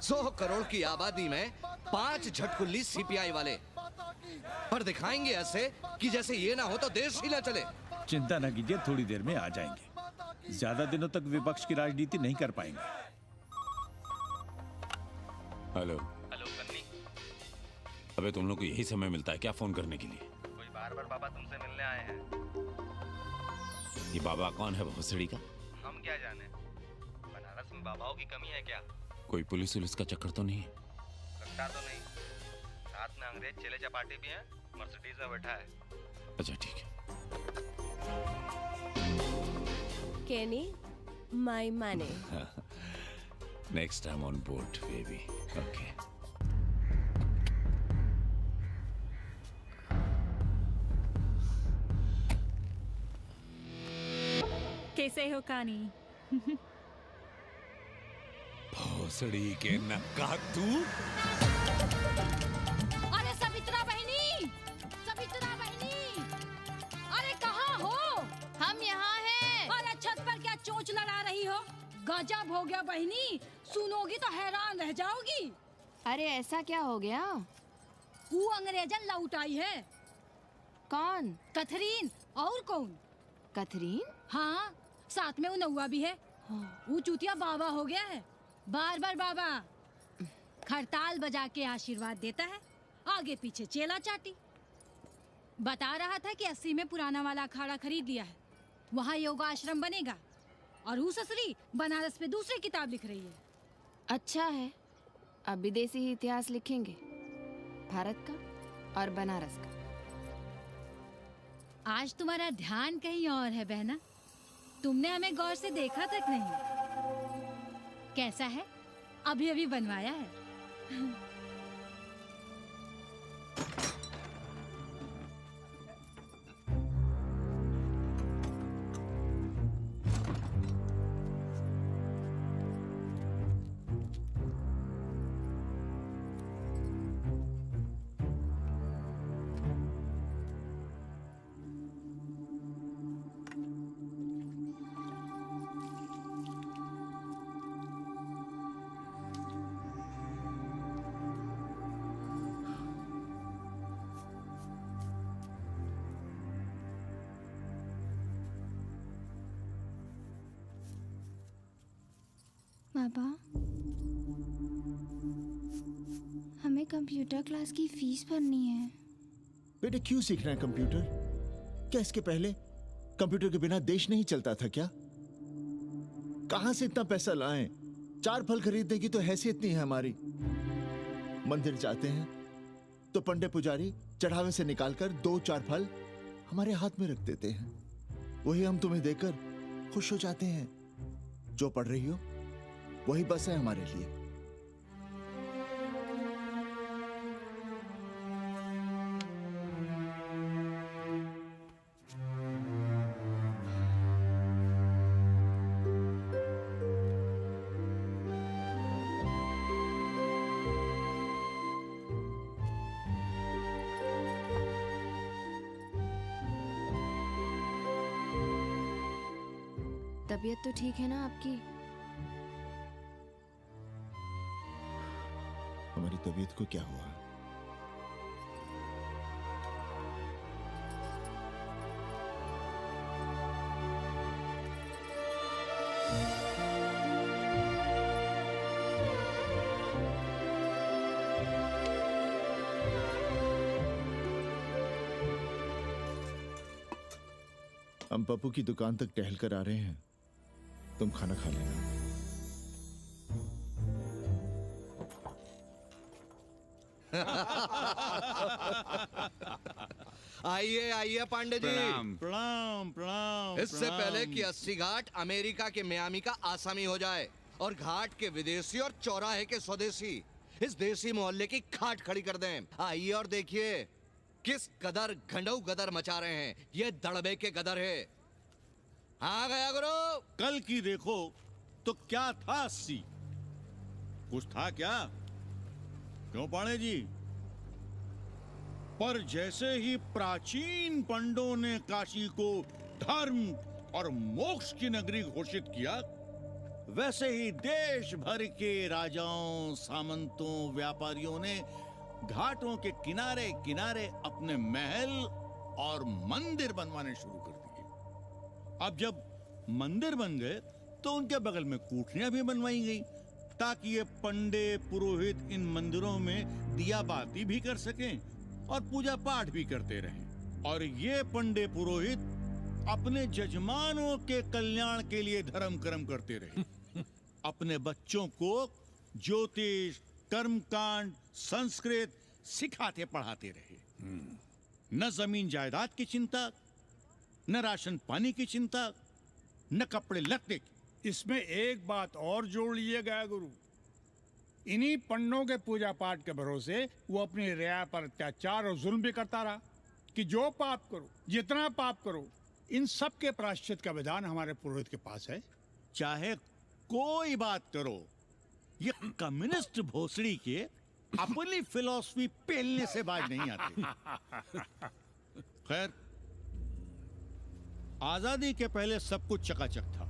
100 करोड़ की आबादी में 5 झटकुल्ली सीपीआई वाले, पर दिखाएंगे ऐसे कि जैसे ये ना हो तो देश ही ना चले। चिंता न कीजिए, थोड़ी देर में आ जाएंगे। ज्यादा दिनों तक विपक्ष की राजनीति नहीं कर पाएंगे। हेलो कन्नी। अबे तुम लोग को यही समय मिलता है क्या फोन करने के लिए? कोई बार बाबा तुमसे मिलने आए हैं। ये बाबा कौन है भोसड़ी का? हम क्या जाने, बनारस में बाबाओं की कमी है क्या? कोई पुलिस उलिस का चक्कर तो नहीं है? लगता तो नहीं। साथ में अंग्रेज चेले चपाटे भी हैं, मर्सिडीज में बैठा है। अच्छा ठीक है। Kenny, my money. Next time on board, baby. Okay. कैसे हो कानी? भोसड़ी के नक्का तू? अरे सवित्रा बहनी, सवित्रा बहनी, अरे कहाँ हो? हम यहाँ हैं। अरे छत पर क्या चोंच लड़ा रही हो? गजब हो गया बहनी, सुनोगी तो हैरान रह जाओगी। अरे ऐसा क्या हो गया? वो अंग्रेजन लौट आई है। कौन? कथरीन। और कौन? कथरीन? हाँ, साथ में वो नौवा भी है। वो चूतिया बाबा हो गया है, बार बार बाबा। खड़ताल बजा के आशीर्वाद देता है, आगे पीछे चेला चाटी। बता रहा था कि 80 में पुराना वाला अखाड़ा खरीद लिया है, वहाँ योगा आश्रम बनेगा। और वो ससुरी बनारस पे दूसरी किताब लिख रही है। अच्छा है, अब विदेशी ही इतिहास लिखेंगे, भारत का और बनारस का। आज तुम्हारा ध्यान कहीं और है बहना, तुमने हमें गौर से देखा तक नहीं। कैसा है? अभी अभी बनवाया है। पापा, हमें कंप्यूटर क्लास की फीस भरनी है। बेटे क्यों सीखना है कंप्यूटर? क्या इसके पहले कंप्यूटर के बिना देश नहीं चलता था क्या? कहां से इतना पैसा लाएं? 4 फल खरीदने की तो हैसियत नहीं है हमारी। मंदिर जाते हैं तो पंडे पुजारी चढ़ावे से निकालकर 2-4 फल हमारे हाथ में रख देते हैं, वही हम तुम्हें देकर खुश हो जाते हैं। जो पढ़ रही हो वही बस है हमारे लिए। तबीयत तो ठीक है ना आपकी? हमारी तबीयत को क्या हुआ? हम पप्पू की दुकान तक टहल कर आ रहे हैं, तुम खाना खा लेना। आइए आइए पांडे जी। प्रणाम प्रणाम प्रणाम। इससे पहले कि 80 घाट अमेरिका के मियामी का आसामी हो जाए और घाट के विदेशी और चौराहे के स्वदेशी इस देसी मोहल्ले की खाट खड़ी कर दें, आइए और देखिए किस कदर घंडऊ गदर मचा रहे हैं ये दड़बे के गदर है। हाँ गया गुरु। कल की देखो तो क्या था 80? कुछ था क्या? क्यों पांडे जी? पर जैसे ही प्राचीन पंडों ने काशी को धर्म और मोक्ष की नगरी घोषित किया, वैसे ही देश भर के राजाओं, सामंतों, व्यापारियों ने घाटों के किनारे किनारे अपने महल और मंदिर बनवाने शुरू कर दिए। अब जब मंदिर बन गए तो उनके बगल में कोठरियां भी बनवाई गई ताकि ये पंडे पुरोहित इन मंदिरों में दिया बाती भी कर सकें और पूजा पाठ भी करते रहें। और ये पंडे पुरोहित अपने जजमानों के कल्याण के लिए धर्म कर्म करते रहे। अपने बच्चों को ज्योतिष, कर्मकांड, संस्कृत सिखाते पढ़ाते रहे। न जमीन जायदाद की चिंता, न राशन पानी की चिंता, न कपड़े लत्ते की। इसमें एक बात और जोड़ लीजिएगा गुरु, इन्हीं पंडों के पूजा पाठ के भरोसे वो अपनी रिया पर अत्याचार और जुल्म भी करता रहा कि जो पाप करो, जितना पाप करो, इन सब के प्रायश्चित का विधान हमारे पुरोहित के पास है। चाहे कोई बात करो, ये कम्युनिस्ट भोसड़ी के अपनी फिलॉसफी पेलने से बाज नहीं आती। खैर, आजादी के पहले सब कुछ चकाचक था।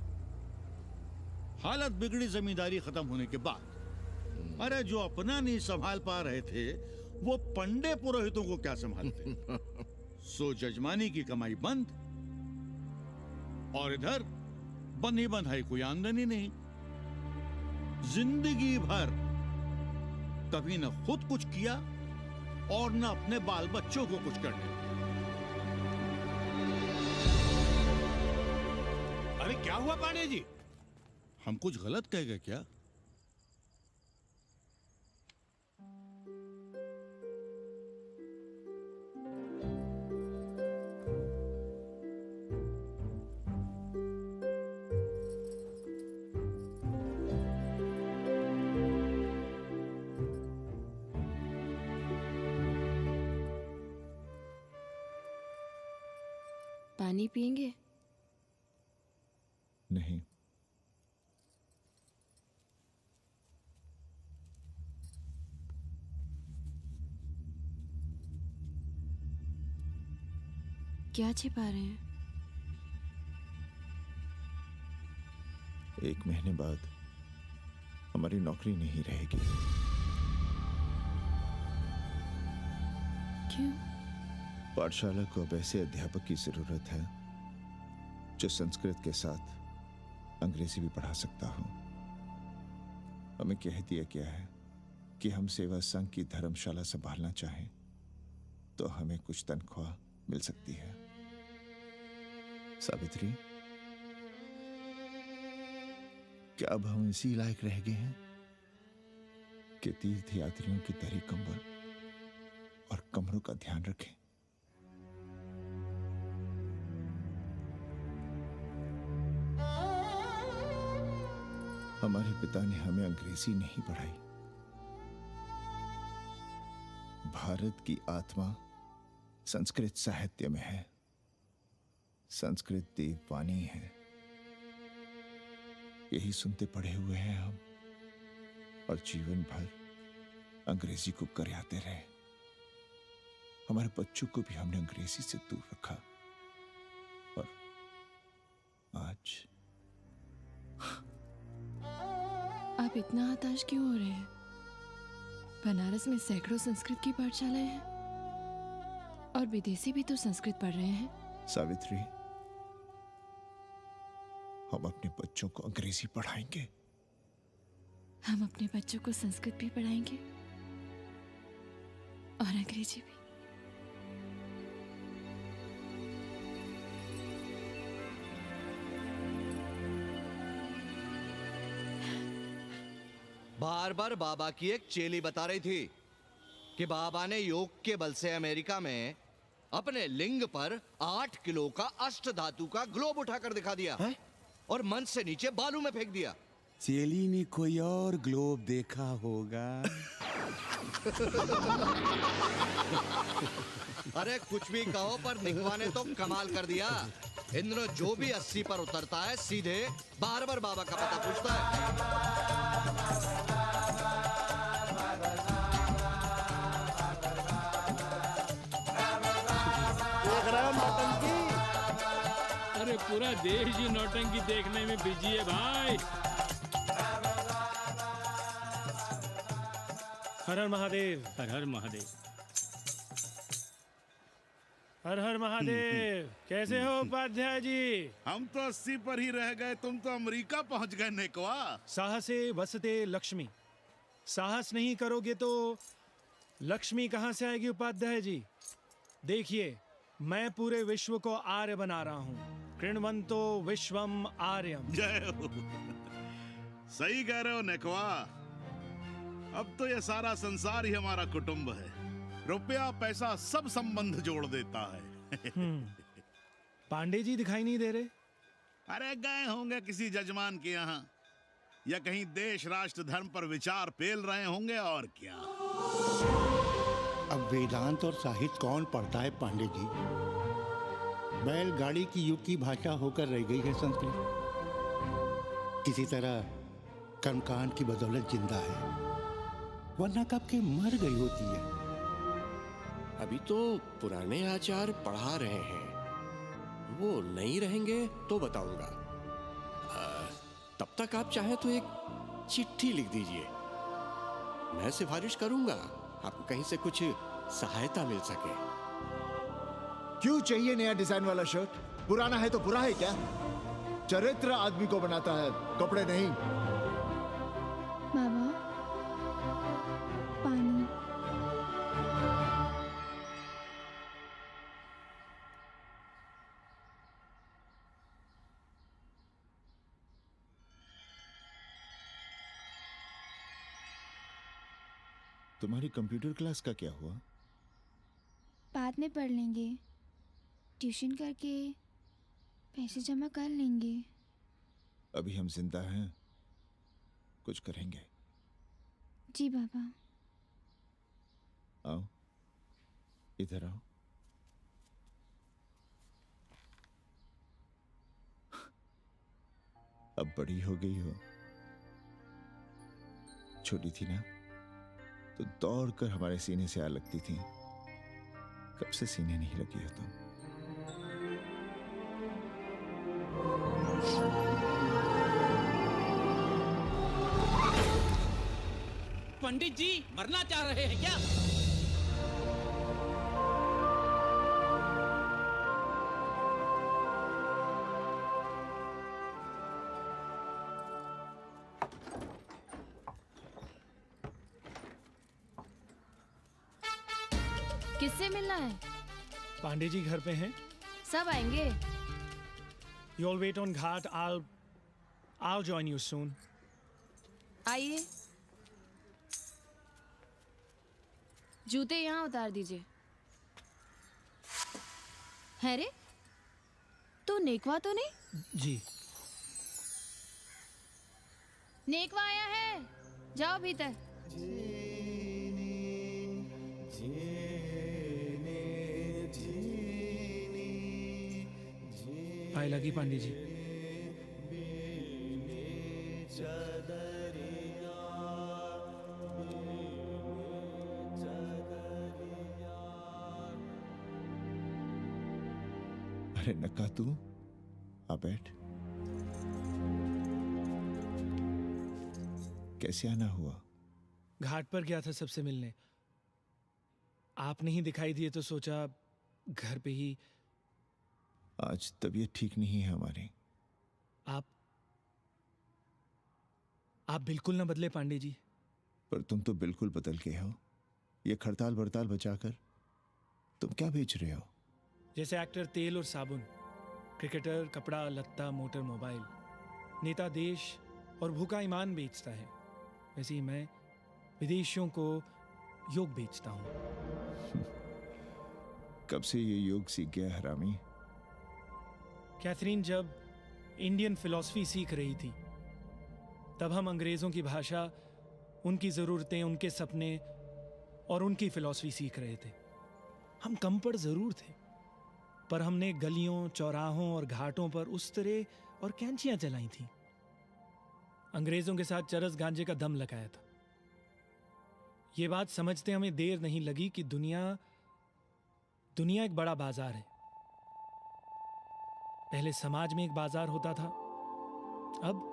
हालत बिगड़ी जमींदारी खत्म होने के बाद। अरे जो अपना नहीं संभाल पा रहे थे, वो पंडे पुरोहितों को क्या संभालते। सो जजमानी की कमाई बंद, और इधर बंधी बंधाई कोई आमदनी नहीं। जिंदगी भर कभी न खुद कुछ किया और न अपने बाल बच्चों को कुछ करने। अरे क्या हुआ पांडे जी? हम कुछ गलत कह गए क्या? पानी पिएंगे? नहीं। क्या छिपा रहे हैं? 1 महीने बाद हमारी नौकरी नहीं रहेगी। क्यों? पाठशाला को अब ऐसे अध्यापक की जरूरत है जो संस्कृत के साथ अंग्रेजी भी पढ़ा सकता हो। हमें कह दिया गया है कि हम सेवा संघ की धर्मशाला संभालना चाहें तो हमें कुछ तनख्वाह मिल सकती है। सावित्री, क्या अब हम इसी लायक रह गए हैं कि तीर्थ यात्रियों की दरी कंबल और कमरों का ध्यान रखें? हमारे पिता ने हमें अंग्रेजी नहीं पढ़ाई। भारत की आत्मा संस्कृत साहित्य में है। संस्कृत देववाणी है। यही सुनते पढ़े हुए हैं हम, और जीवन भर अंग्रेजी को करियाते रहे। हमारे बच्चों को भी हमने अंग्रेजी से दूर रखा, और आज आप इतना हताश क्यों हो रहे हैं? बनारस में सैकड़ों संस्कृत की पाठशालाएं हैं, और विदेशी भी तो संस्कृत पढ़ रहे हैं। सावित्री, हम अपने बच्चों को अंग्रेजी पढ़ाएंगे। हम अपने बच्चों को संस्कृत भी पढ़ाएंगे और अंग्रेजी भी। बार बार बाबा की एक चेली बता रही थी कि बाबा ने योग के बल से अमेरिका में अपने लिंग पर 8 किलो का अष्ट धातु का ग्लोब उठाकर दिखा दिया है? और मंच से नीचे बालू में फेंक दिया। चेली ने कोई और ग्लोब देखा होगा। अरे कुछ भी कहो, पर निकवा ने तो कमाल कर दिया। इंद्र जो भी 80 पर उतरता है सीधे बार बार बाबा का पता पूछता है। अरे पूरा देश ही नौटंकी देखने में बिजी है भाई। हर हर महादेव। हर हर महादेव। हर हर महादेव। कैसे हो उपाध्याय जी? हम तो 80 पर ही रह गए, तुम तो अमेरिका पहुंच गए नेकवा। साहसे वसते लक्ष्मी। साहस नहीं करोगे तो लक्ष्मी कहां से आएगी उपाध्याय जी? देखिए, मैं पूरे विश्व को आर्य बना रहा हूं। कृण्वन्तो विश्वम आर्यम। जय हो। सही कह रहे हो नेकवा। अब तो ये सारा संसार ही हमारा कुटुंब है। रुपया पैसा सब संबंध जोड़ देता है। पांडे जी दिखाई नहीं दे रहे? अरे गए होंगे किसी जजमान के यहाँ, या कहीं देश राष्ट्र धर्म पर विचार पेल रहे होंगे, और क्या। अब वेदांत और साहित्य कौन पढ़ता है पांडे जी? बैलगाड़ी की युग की भाषा होकर रह गई है संस्कृत। किसी तरह कर्मकांड की बदौलत जिंदा है, वरना कब के मर गई होती है। अभी तो पुराने आचार पढ़ा रहे हैं, वो नहीं रहेंगे तो बताऊंगा। तब तक आप चाहें तो एक चिट्ठी लिख दीजिए, मैं सिफारिश करूंगा, आपको कहीं से कुछ सहायता मिल सके। क्यों चाहिए नया डिजाइन वाला शर्ट? पुराना है तो बुरा है क्या? चरित्र आदमी को बनाता है, कपड़े नहीं। बाबा, पानी। तुम्हारी कंप्यूटर क्लास का क्या हुआ? बाद में पढ़ लेंगे, ट्यूशन करके पैसे जमा कर लेंगे। अभी हम जिंदा हैं, कुछ करेंगे। जी बाबा। आओ, इधर आओ। अब बड़ी हो गई हो, छोटी थी ना तो दौड़कर हमारे सीने से आ लगती थी। कब से सीने नहीं लगी हो तुम? पंडित जी मरना चाह रहे हैं क्या? किससे मिलना है? पांडे जी घर पे हैं। सब आएंगे। You all wait on Ghat. I'll join you soon. आइए। जूते यहाँ उतार दीजिए। है रे, तो नेकवा तो नहीं? जी। नेकवा आया है, जाओ भीतर। आए लगी पांडे जी। अरे नक्का तू आ बैठ। कैसे आना हुआ? घाट पर गया था सबसे मिलने, आप नहीं दिखाई दिए तो सोचा घर पे ही। आज तबीयत ठीक नहीं है हमारी। आप बिल्कुल ना बदले पांडे जी। पर तुम तो बिल्कुल बदल गए हो। ये खड़ताल बड़ताल बचाकर तुम क्या बेच रहे हो? जैसे एक्टर तेल और साबुन, क्रिकेटर कपड़ा लत्ता मोटर मोबाइल, नेता देश और भूखा ईमान बेचता है, वैसे ही मैं विदेशियों को योग बेचता हूँ। कब से ये योग सीख गया हरामी? कैथरीन जब इंडियन फिलॉसफी सीख रही थी, तब हम अंग्रेजों की भाषा, उनकी ज़रूरतें, उनके सपने और उनकी फिलॉसफी सीख रहे थे। हम कम पढ़ जरूर थे, पर हमने गलियों, चौराहों और घाटों पर उस तरह और कैंचियां चलाई थी। अंग्रेजों के साथ चरस गांजे का दम लगाया था। ये बात समझते हमें देर नहीं लगी कि दुनिया एक बड़ा बाजार है। पहले समाज में एक बाजार होता था, अब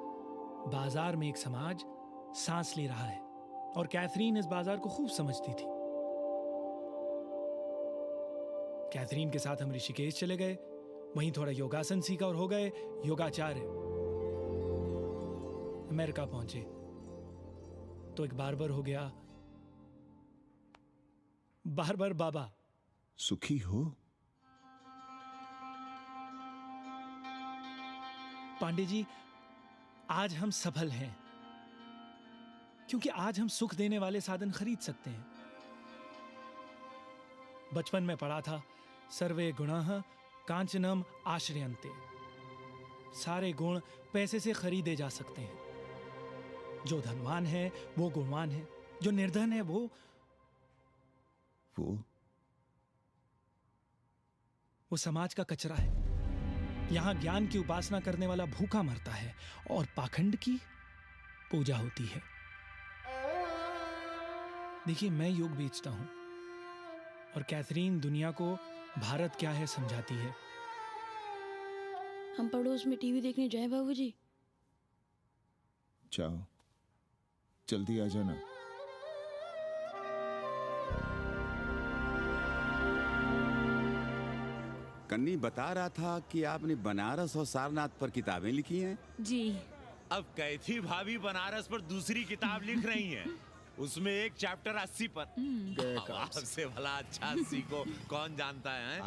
बाजार में एक समाज सांस ले रहा है, और कैथरीन इस बाजार को खूब समझती थी। कैथरीन के साथ हम ऋषिकेश चले गए, वहीं थोड़ा योगासन सीखा और हो गए योगाचार्य। अमेरिका पहुंचे तो एक बार्बर हो गया, बार्बर बाबा। सुखी हो? पांडे जी, आज हम सफल हैं क्योंकि आज हम सुख देने वाले साधन खरीद सकते हैं। बचपन में पढ़ा था, सर्वे गुणाः कांचनम आश्रयन्ते। सारे गुण पैसे से खरीदे जा सकते हैं। जो धनवान है वो गुणवान है, जो निर्धन है वो समाज का कचरा है। यहां ज्ञान की उपासना करने वाला भूखा मरता है और पाखंड की पूजा होती है। देखिए, मैं योग बेचता हूं और कैथरीन दुनिया को भारत क्या है समझाती है। हम पड़ोस में टीवी देखने जाएं बाबूजी? जाओ, जल्दी आ जाना। कन्नी बता रहा था कि आपने बनारस और सारनाथ पर किताबें लिखी हैं। जी। अब कैथी भाभी बनारस पर दूसरी किताब लिख रही हैं। उसमें एक चैप्टर 80 पर। से भला अच्छा 80 को कौन जानता है?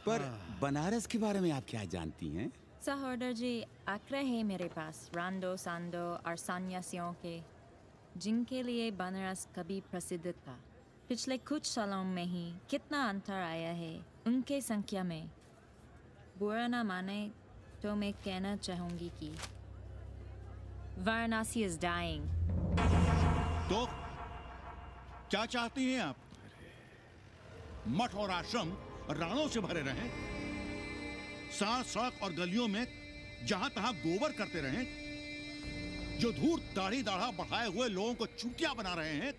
पर बनारस के बारे में आप क्या जानती हैं? सहोदर जी, आंकड़े हैं मेरे पास रांडो सांडो और सन्यासियों के, जिनके लिए बनारस कभी प्रसिद्ध था। पिछले कुछ सालों में ही कितना अंतर आया है उनके संख्या में। बुरा ना माने तो मैं कहना चाहूंगी कि वाराणसी इज डाइंग। तो क्या चाहती हैं आप? मठ और आश्रम राणों से भरे रहें, सड़क और गलियों में जहां तहां गोबर करते रहें, जो धूर्त दाढ़ी दाढ़ा बढ़ाए हुए लोगों को चूतिया बना रहे हैं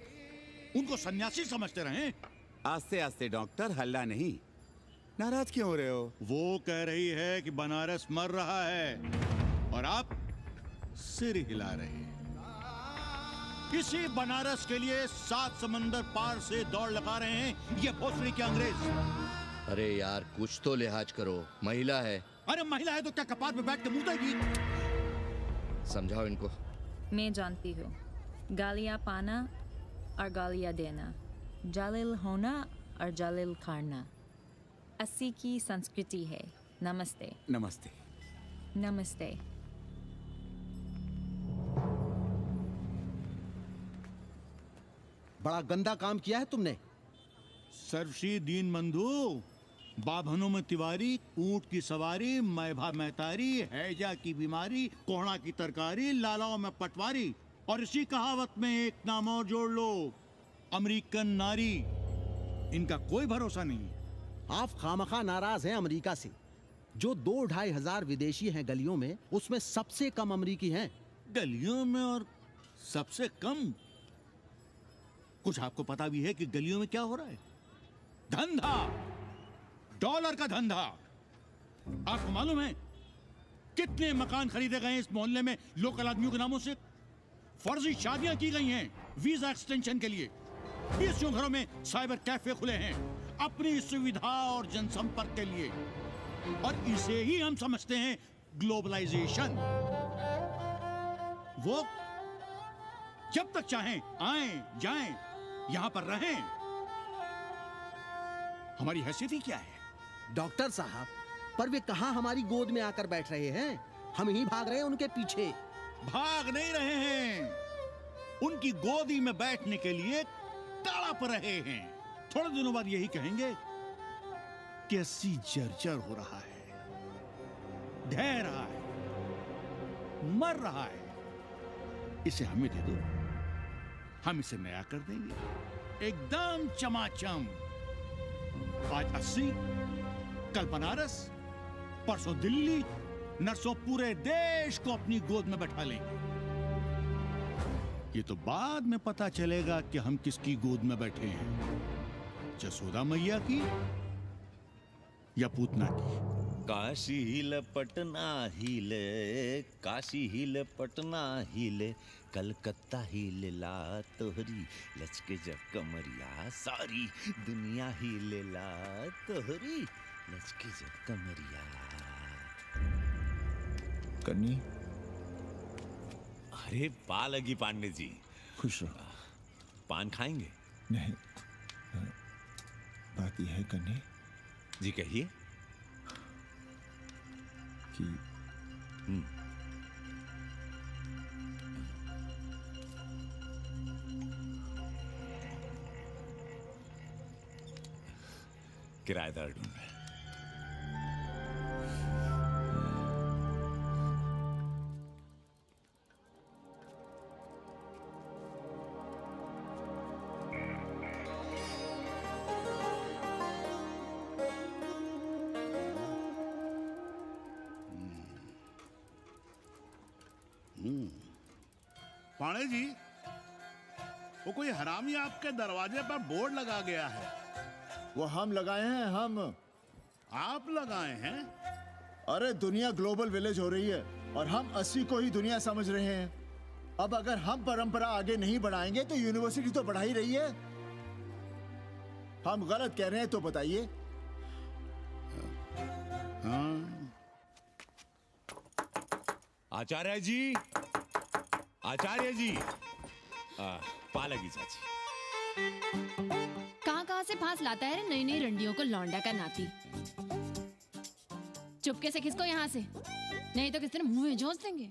उनको सन्यासी समझते रहें। आस्ते आस्ते डॉक्टर, हल्ला नहीं। नाराज क्यों हो रहे हो? वो कह रही है कि बनारस मर रहा है और आप सिर हिला रहे हैं। इसी बनारस के लिए 7 समंदर पार से दौड़ लगा रहे हैं ये भोसड़ी के अंग्रेज। अरे यार, कुछ तो लिहाज करो, महिला है। अरे महिला है तो क्या कपाट पे बैठ के मुर्देगी? समझाओ इनको। मैं जानती हूँ, गालियाँ पाना और गालियाँ देना, जालिल होना और जालिल खाना 80 की संस्कृति है। नमस्ते। नमस्ते। नमस्ते। बड़ा गंदा काम किया है तुमने। सर्वश्री दीन बंधु, बाभनों में तिवारी, ऊंट की सवारी, मैभा मैतारी, हैजा की बीमारी, कोहड़ा की तरकारी, लालाओं में पटवारी, और इसी कहावत में एक नाम और जोड़ लो, अमेरिकन नारी। इनका कोई भरोसा नहीं। आप खामखा नाराज हैं अमेरिका से। जो 2-2.5 हजार विदेशी हैं गलियों में, उसमें सबसे कम अमेरिकी हैं। गलियों में और सबसे कम? कुछ आपको पता भी है कि गलियों में क्या हो रहा है? धंधा, डॉलर का धंधा। आपको मालूम है कितने मकान खरीदे गए इस मोहल्ले में लोकल आदमियों के नामों से? फर्जी शादियां की गई हैं वीजा एक्सटेंशन के लिए। 20 घरों में साइबर कैफे खुले हैं अपनी सुविधा और जनसंपर्क के लिए, और इसे ही हम समझते हैं ग्लोबलाइजेशन। वो जब तक चाहें आएं जाएं, यहां पर रहें। हमारी हैसियत ही क्या है? डॉक्टर साहब, पर वे कहां हमारी गोद में आकर बैठ रहे हैं? हम ही भाग रहे हैं उनके पीछे। भाग नहीं रहे हैं, उनकी गोदी में बैठने के लिए तड़प रहे हैं। थोड़े दिनों बाद यही कहेंगे कि 80 जर्जर हो रहा है, ढह रहा है, मर रहा है, इसे हमें दे दो, हम इसे नया कर देंगे एकदम चमाचम। आज 80, कल बनारस, परसों दिल्ली, नरसों पूरे देश को अपनी गोद में बैठा लेंगे। ये तो बाद में पता चलेगा कि हम किसकी गोद में बैठे हैं, जसोदा मैया की या पूतना की। काशी हिले पटना हिले, काशी हिले पटना हिले, कलकत्ता हिले ला तोहरी, लचके जब कमरिया सारी दुनिया हिले ला तोहरी, लचके जब कमरिया। कन्नी, अरे पा लगी पांडे जी। खुश रहो। पान खाएंगे? नहीं, बात यह है कन्नी जी, कहिए। कि किराएदार ढूंढ रहे हैं। पाणे जी, वो कोई हरामी आपके दरवाजे पर बोर्ड लगा गया है। वो हम लगाए हैं, हम। आप लगाए हैं? अरे दुनिया ग्लोबल विलेज हो रही है और हम 80 को ही दुनिया समझ रहे हैं। अब अगर हम परंपरा आगे नहीं बढ़ाएंगे तो यूनिवर्सिटी तो बढ़ा ही रही है। हम गलत कह रहे हैं तो बताइए। आचार्य जी, आचार्य जी, पालकी चाची। कहाँ से फांस लाता है नई नई रंडियों को, लौंडा का नाती। चुपके से खिसको यहाँ से, नहीं तो किसी ने मुंह में जोश देंगे।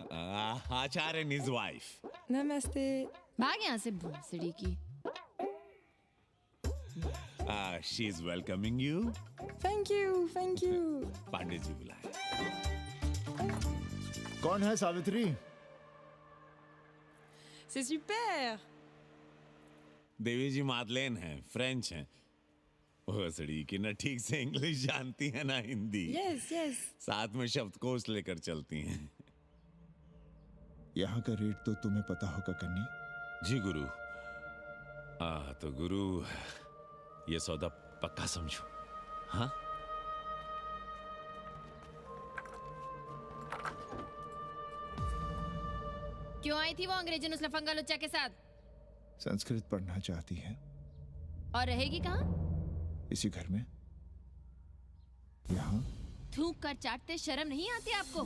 आचार्य and his wife। नमस्ते। भाग यहाँ से भूसड़ी की। She is welcoming you। Thank you, thank you. Pandey ji बुलाए। कौन है सावित्री? C'est super। देवी जी मादलेन हैं, फ्रेंच हैं। भोसड़ी की ना ठीक से इंग्लिश जानती है ना हिंदी। Yes yes. साथ में शब्दकोश लेकर चलती हैं। यहाँ का रेट तो तुम्हें पता होगा कन्नी। जी गुरु। तो गुरु, ये सौदा पक्का समझो। हाँ? क्यों आई थी वो अंग्रेजन उस लफंगा लुच्चा के साथ? संस्कृत पढ़ना चाहती है। और रहेगी कहाँ? इसी घर में, यहाँ। थूक कर चाटते शर्म नहीं आती आपको?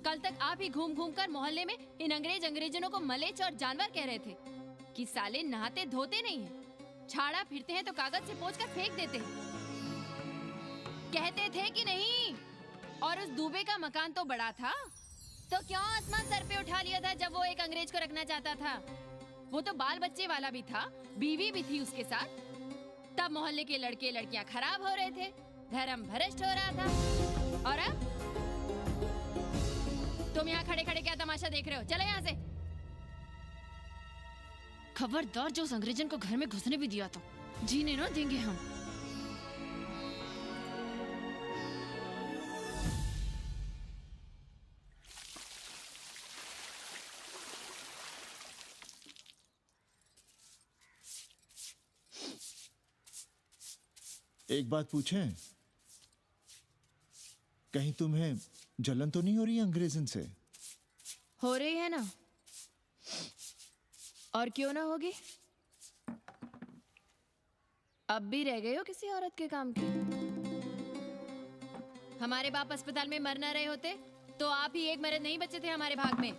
कल तक आप ही घूम घूम कर मोहल्ले में इन अंग्रेजनों को मलेच और जानवर कह रहे थे कि साले नहाते धोते नहीं हैं, छाड़ा फिरते हैं तो कागज से पोंछ कर फेंक देते हैं। कहते थे कि नहीं? और उस दूबे का मकान तो बड़ा था, तो क्यों आसमान सर पे उठा लिया था जब वो एक अंग्रेज को रखना चाहता था? वो तो बाल बच्चे वाला भी था, बीवी भी थी उसके साथ। तब मोहल्ले के लड़के लड़कियां खराब हो रहे थे, धर्म भ्रष्ट हो रहा था। और अब तुम यहाँ खड़े खड़े क्या तमाशा देख रहे हो? चलो यहाँ से। खबरदार, जो उस अंग्रेजन को घर में घुसने भी दिया तो जीने ना देंगे हम। एक बात पूछें, कहीं तुम्हें जलन तो नहीं हो रही अंग्रेजन से? हो रही है ना, और क्यों ना होगी? अब भी रह गए हो किसी औरत के काम की? हमारे बाप अस्पताल में मर ना रहे होते तो आप ही एक मर्द नहीं बचे थे हमारे भाग में।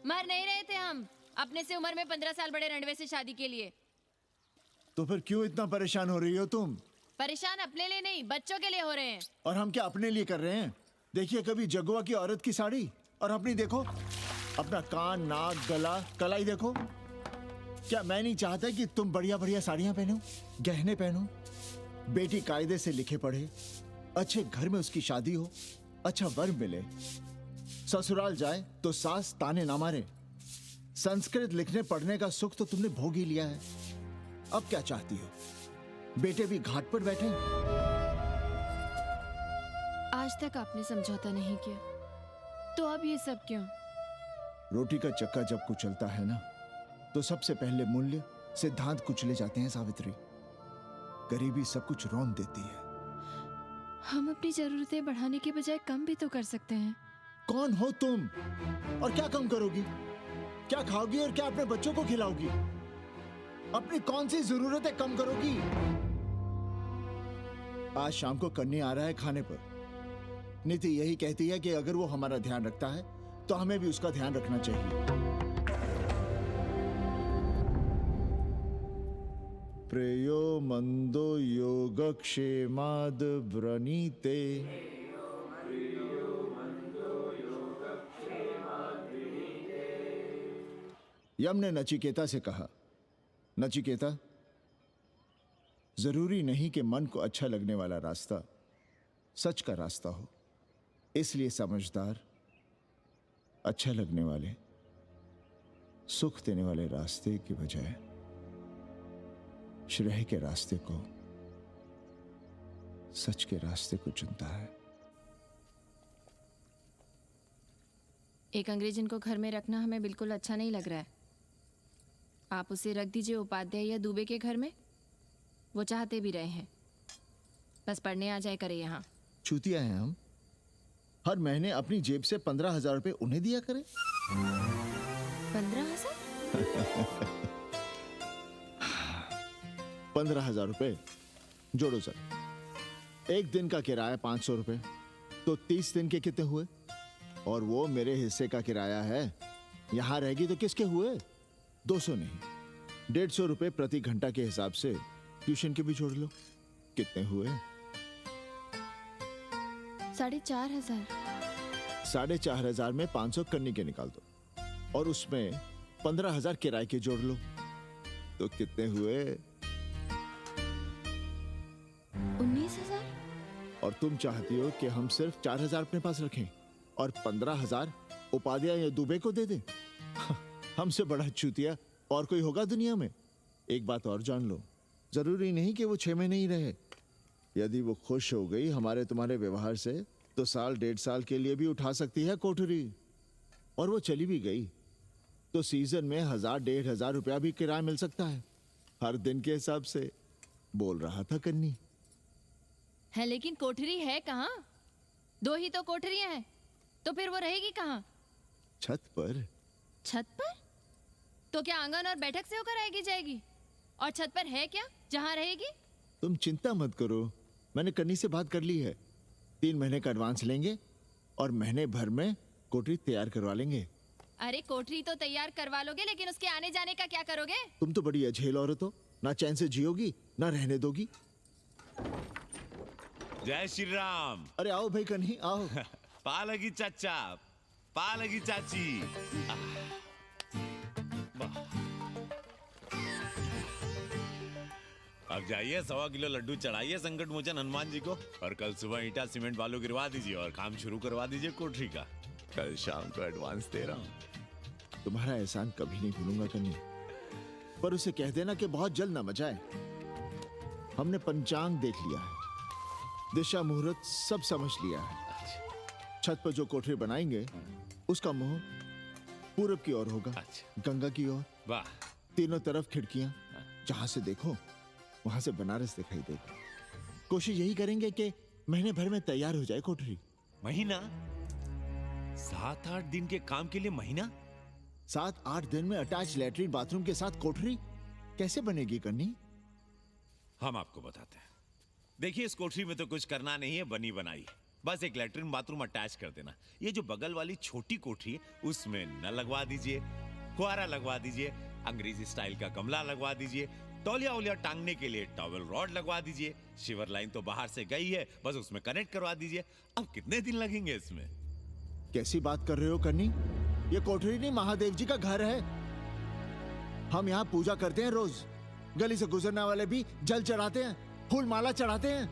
मर नहीं रहे थे हम अपने से उम्र में 15 साल बड़े रंडवे से शादी के लिए। तो फिर क्यों इतना परेशान हो रही हो तुम? परेशान अपने लिए नहीं, बच्चों के लिए हो रहे हैं। और हम क्या अपने लिए कर रहे हैं? देखिए कभी जगुआ की औरत की साड़ी और अपनी देखो, अपना कान, नाक, गला, कलाई देखो। क्या मैं नहीं चाहता कि तुम बढ़िया बढ़िया साड़ियां पहनो, गहने पहनो, बेटी कायदे से लिखे पढ़े, अच्छे घर में उसकी शादी हो, अच्छा वर मिले, ससुराल जाए तो सास ताने ना मारे। संस्कृत लिखने पढ़ने का सुख तो तुमने भोग ही लिया है, अब क्या चाहती हो? बेटे भी घाट पर बैठे। आज तक आपने समझौता नहीं किया, तो अब ये सब क्यों? रोटी का चक्का जब कुचलता है ना, तो सबसे पहले मूल्य सिद्धांत कुचले जाते हैं सावित्री। गरीबी सब कुछ रौंद देती है। हम अपनी जरूरतें बढ़ाने के बजाय कम भी तो कर सकते हैं। कौन हो तुम और क्या कम करोगी? क्या खाओगी और क्या अपने बच्चों को खिलाओगी? अपनी कौन सी जरूरतें कम करोगी? आज शाम को कन्नी आ रहा है खाने पर। नीति यही कहती है कि अगर वो हमारा ध्यान रखता है तो हमें भी उसका ध्यान रखना चाहिए। प्रेयो मंदो योगक्षेमाद व्रणीते। यम ने नचिकेता से कहा, नचिकेता जरूरी नहीं कि मन को अच्छा लगने वाला रास्ता सच का रास्ता हो। इसलिए समझदार, अच्छा लगने वाले, सुख देने वाले रास्ते की बजाय श्रेय के रास्ते को, सच के रास्ते को चुनता है। एक अंग्रेजन को घर में रखना हमें बिल्कुल अच्छा नहीं लग रहा है। आप उसे रख दीजिए उपाध्याय या दुबे के घर में, वो चाहते भी रहे हैं, बस पढ़ने आ जाए करे यहाँ। चूतिया हैं हम, हर महीने अपनी जेब से 15,000 रुपए उन्हें दिया करें। 15,000? 15,000 रुपए जोड़ो सर। एक दिन का किराया 500 रुपए, तो 30 दिन के कितने हुए? और वो मेरे हिस्से का किराया है, यहां रहेगी तो किसके हुए? 200 नहीं, 150 रुपए प्रति घंटा के हिसाब से ट्यूशन के भी जोड़ लो, कितने हुए? 4,500। 4,500 में 500 कन्नी के निकाल दो, और उसमें 15,000 किराए के जोड़ लो, तो कितने हुए? 19,000। और तुम चाहती हो कि हम सिर्फ 4,000 अपने पास रखें और 15,000 उपाध्याय या दुबे को दे दें? हमसे बड़ा चूतिया और कोई होगा दुनिया में? एक बात और जान लो, जरूरी नहीं कि वो 6 महीने ही रहे। यदि वो खुश हो गई हमारे तुम्हारे व्यवहार से, तो 1.5 साल के लिए भी उठा सकती है कोठरी। और वो चली भी गई तो सीजन में 1,000-1,500 रुपया भी किराया मिल सकता है, हर दिन के हिसाब से। बोल रहा था कन्नी। है लेकिन कोठरी है कहाँ? 2 ही तो कोठरियां हैं, तो फिर वो रहेगी कहाँ? छत पर। छत पर? तो क्या आंगन और बैठक से होकर आएगी जाएगी? और छत पर है क्या जहाँ रहेगी? तुम चिंता मत करो, मैंने कन्नी से बात कर ली है। 3 महीने का एडवांस लेंगे और महीने भर में कोठरी तैयार करवा लेंगे। अरे कोठरी तो तैयार करवा लोगे, लेकिन उसके आने जाने का क्या करोगे? तुम तो बड़ी अझेल औरत हो, ना चैन से जियोगी ना रहने दोगी। जय श्री राम। अरे आओ भाई कन्ही आओ। पालगी चाचा, पालगी चाची। अब जाइए 1.25 किलो लड्डू चढ़ाइए संकट मोचन हनुमान जी को, और कल सुबह ईटा सीमेंट बालू गिरवा दीजिए और काम शुरू करवा दीजिए कोठरी का। कल शाम को एडवांस दे रहा हूँ। तुम्हारा एहसान कभी नहीं भूलूंगा कन्नी, पर उसे कह देना कि बहुत जल्द ना मचाए। हमने पंचांग देख लिया है, दिशा मुहूर्त सब समझ लिया है। छत पर जो कोठरी बनाएंगे उसका मुंह पूरब की ओर होगा, गंगा की ओर। वाह। तीनों तरफ खिड़कियां, जहां से देखो वहां से बनारस दिखाई देगा। कोशिश यही करेंगे कि महीने भर में तैयार हो जाए कोठरी। महीना? 7-8 दिन के काम के लिए महीना? 7-8 दिन में अटैच लैट्रिन बाथरूम के साथ कोठरी कैसे बनेगी कन्नी? हम आपको बताते हैं। देखिए, इस कोठरी में तो कुछ करना नहीं है, बनी बनाई। बस एक लैट्रिन बाथरूम अटैच कर देना। ये जो बगल वाली छोटी कोठरी है उसमें नल लगवा दीजिए, फुहारा लगवा दीजिए, अंग्रेजी स्टाइल का गमला लगवा दीजिए, तौलिया उलिया टांगने के लिए टॉवेल रॉड लगवा दीजिए। शिवर लाइन तो बाहर से गई है, बस उसमें कनेक्ट करवा दीजिए। अब कितने दिन लगेंगे इसमें? कैसी बात कर रहे हो कन्नी? ये कोठरी नहीं, महादेव जी का घर है। हम यहाँ पूजा करते हैं रोज। गली से गुजरने वाले भी जल चढ़ाते हैं, फूल माला चढ़ाते हैं।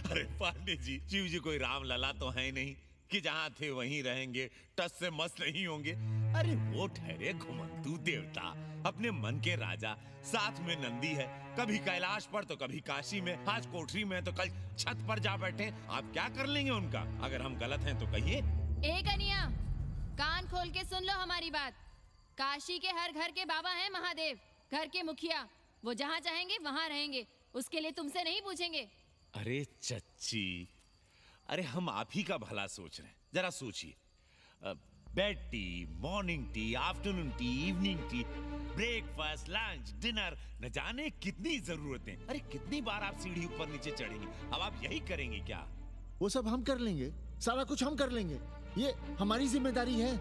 अरे पांडे जी, शिव जी कोई राम लला तो है नहीं कि जहां थे वहीं रहेंगे, टस से मस्त नहीं होंगे। अरे वो ठहरे घुमंतू देवता, अपने मन के राजा, साथ में नंदी है, कभी कैलाश पर तो कभी काशी में, आज कोठरी में तो कल छत पर जा बैठे। आप क्या कर लेंगे उनका? अगर हम गलत हैं तो कहिए। ए कन्या, कान खोल के सुन लो हमारी बात। काशी के हर घर के बाबा हैं महादेव, घर के मुखिया। वो जहाँ चाहेंगे वहाँ रहेंगे, उसके लिए तुमसे नहीं पूछेंगे। अरे चच्ची, अरे हम आप ही का भला सोच रहे हैं, जरा सोचिए। Bed tea, morning tea, afternoon T, evening tea, breakfast, lunch, dinner, न जाने कितनी जरूरतें। अरे कितनी बार आप सीढ़ी ऊपर नीचे चढ़ेंगे? अब आप यही करेंगे क्या? वो सब हम कर लेंगे, सारा कुछ हम कर लेंगे, ये हमारी जिम्मेदारी है।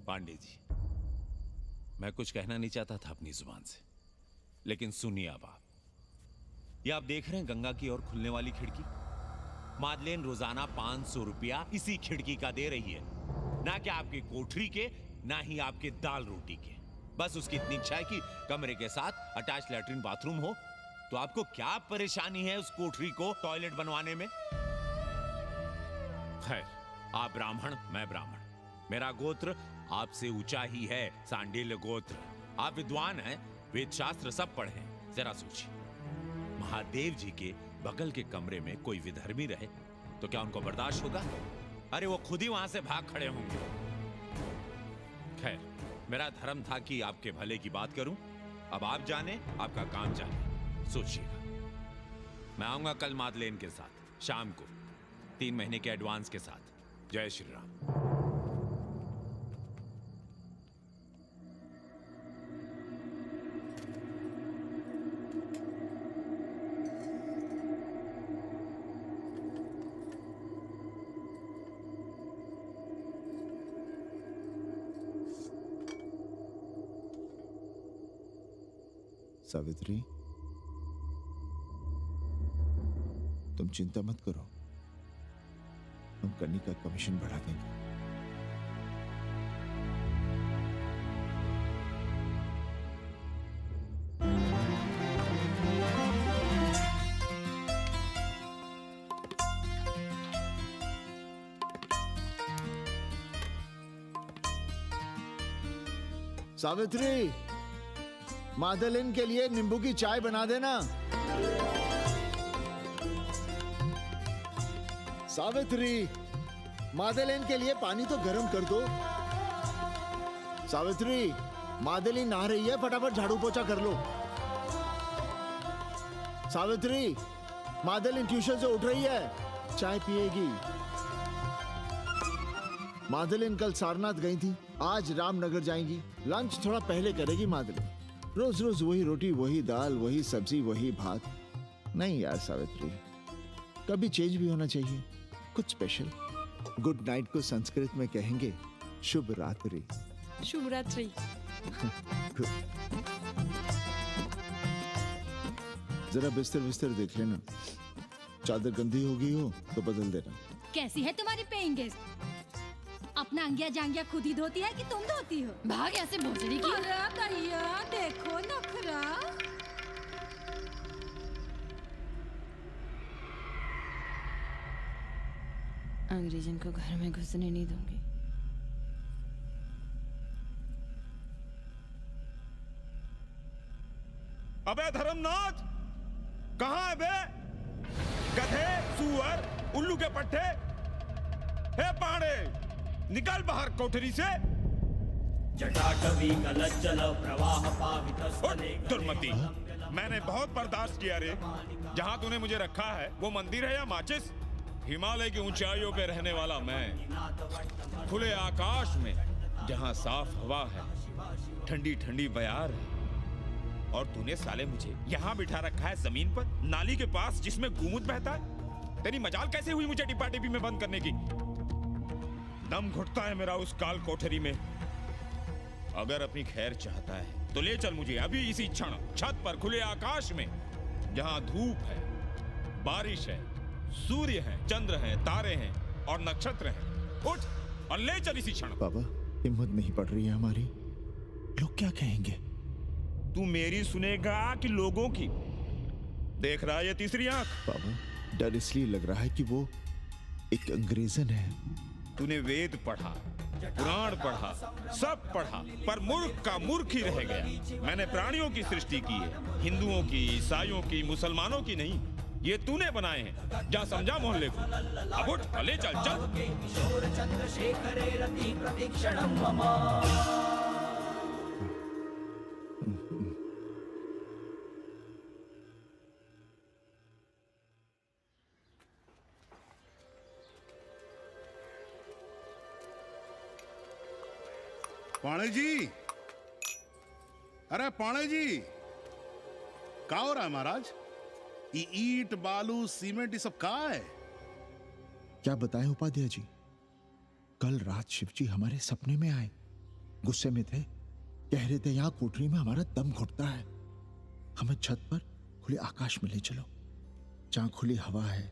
पांडे जी, मैं कुछ कहना नहीं चाहता था अपनी जुबान से, लेकिन सुनिए अब आप। ये आप देख रहे हैं गंगा की ओर खुलने वाली खिड़की? मादलेन रोजाना 500 रुपया इसी खिड़की का दे रही है, ना कि आपकी कोठरी के, ना ही आपके दाल रोटी के। बस उसकी इतनी इच्छा है कि कमरे के साथ अटैच लैट्रिन बाथरूम हो। तो आपको क्या परेशानी है उस कोठरी को टॉयलेट बनवाने में? खैर, आप ब्राह्मण, मैं ब्राह्मण, मेरा गोत्र आपसे ऊंचा ही है, सांडिल्य गोत्र। आप विद्वान हैं, वेद शास्त्र सब पढ़े हैं। जरा सोचिए, महादेव जी के बगल के कमरे में कोई विधर्मी रहे तो क्या उनको बर्दाश्त होगा? अरे वो खुद ही वहां से भाग खड़े होंगे। खैर, मेरा धर्म था कि आपके भले की बात करूं। अब आप जाने, आपका काम जाने, सोचिएगा। मैं आऊंगा कल मादलेन के साथ शाम को, 3 महीने के एडवांस के साथ। जय श्री राम। सावित्री, तुम चिंता मत करो, हम कन्नी का कमीशन बढ़ा देंगे। सावित्री, मादलिन के लिए नींबू की चाय बना देना। सावित्री, मादलिन के लिए पानी तो गर्म कर दो। सावित्री, मादलिन नहा रही है, फटाफट झाड़ू पोछा कर लो। सावित्री, मादलिन ट्यूशन से उठ रही है, चाय पिएगी। मादलिन कल सारनाथ गई थी, आज रामनगर जाएंगी। लंच थोड़ा पहले करेगी मादलिन। रोज रोज वही रोटी, वही दाल, वही सब्जी, वही भात। नहीं यार सावित्री, कभी चेंज भी होना चाहिए, कुछ स्पेशल। गुड नाइट को संस्कृत में कहेंगे शुभ रात्रि। शुभ रात्रि। जरा बिस्तर बिस्तर देख लेना, चादर गंदी हो गई हो तो बदल देना। कैसी है तुम्हारी पेइंग गेस्ट? अपना अंगिया जांगिया खुद ही धोती है कि तुम धोती हो? भाग ऐसे भोसड़ी की। अरे भैया देखो नखरा। अंग्रेजन को घर में घुसने नहीं दूंगी। अबे धर्मनाथ, कहाँ है बे? गधे, सुअर, उल्लू के पट्टे। हे पाड़े, निकल बाहर कोठरी से। जटाटवी कलज्जल प्रवाह पावितस्थले। दुर्मति, मैंने बहुत बर्दाश्त किया रे। जहाँ तूने मुझे रखा है वो मंदिर है या माचिस? हिमालय की ऊंचाइयों पे रहने वाला मैं, खुले आकाश में जहाँ साफ हवा है, ठंडी ठंडी बयार है, और तूने साले मुझे यहाँ बिठा रखा है जमीन पर, नाली के पास जिसमें गूमूत बहता है। तेरी मजाल कैसे हुई मुझे टिपा टिपी में बंद करने की? दम घुटता है मेरा उस काल कोठरी में। अगर अपनी खैर चाहता है तो ले चल मुझे अभी इसी क्षण छत पर खुले आकाश में, जहां धूप है, बारिश है, सूर्य है, चंद्र है, तारे हैं और नक्षत्र हैं। उठ और ले चल इसी क्षण। बाबा, हिम्मत नहीं पड़ रही है हमारी, लोग क्या कहेंगे? तू मेरी सुनेगा कि लोगों की? देख रहा है ये तीसरी आंख? बाबा, डर इसलिए लग रहा है कि वो एक अंग्रेजन है। तूने वेद पढ़ा, पुराण पढ़ा, सब पढ़ा, पर मूर्ख का मूर्ख ही रह गया। मैंने प्राणियों की सृष्टि की है, हिंदुओं की, ईसाइयों की, मुसलमानों की नहीं। ये तूने बनाए हैं। जा समझा मोहल्ले को। अब उठ, ले चल चल। पाणे जी, अरे पाणे जी, क्या हो रहा है महाराज? ये ईंट, बालू, सीमेंट, ये सब कहाँ है? क्या बताएं उपाध्याय जी, कल रात शिवजी हमारे सपने में आए, गुस्से में थे, कह रहे थे यहाँ कोठरी में हमारा दम घुटता है, हमें छत पर खुले आकाश में ले चलो, जहां खुली हवा है,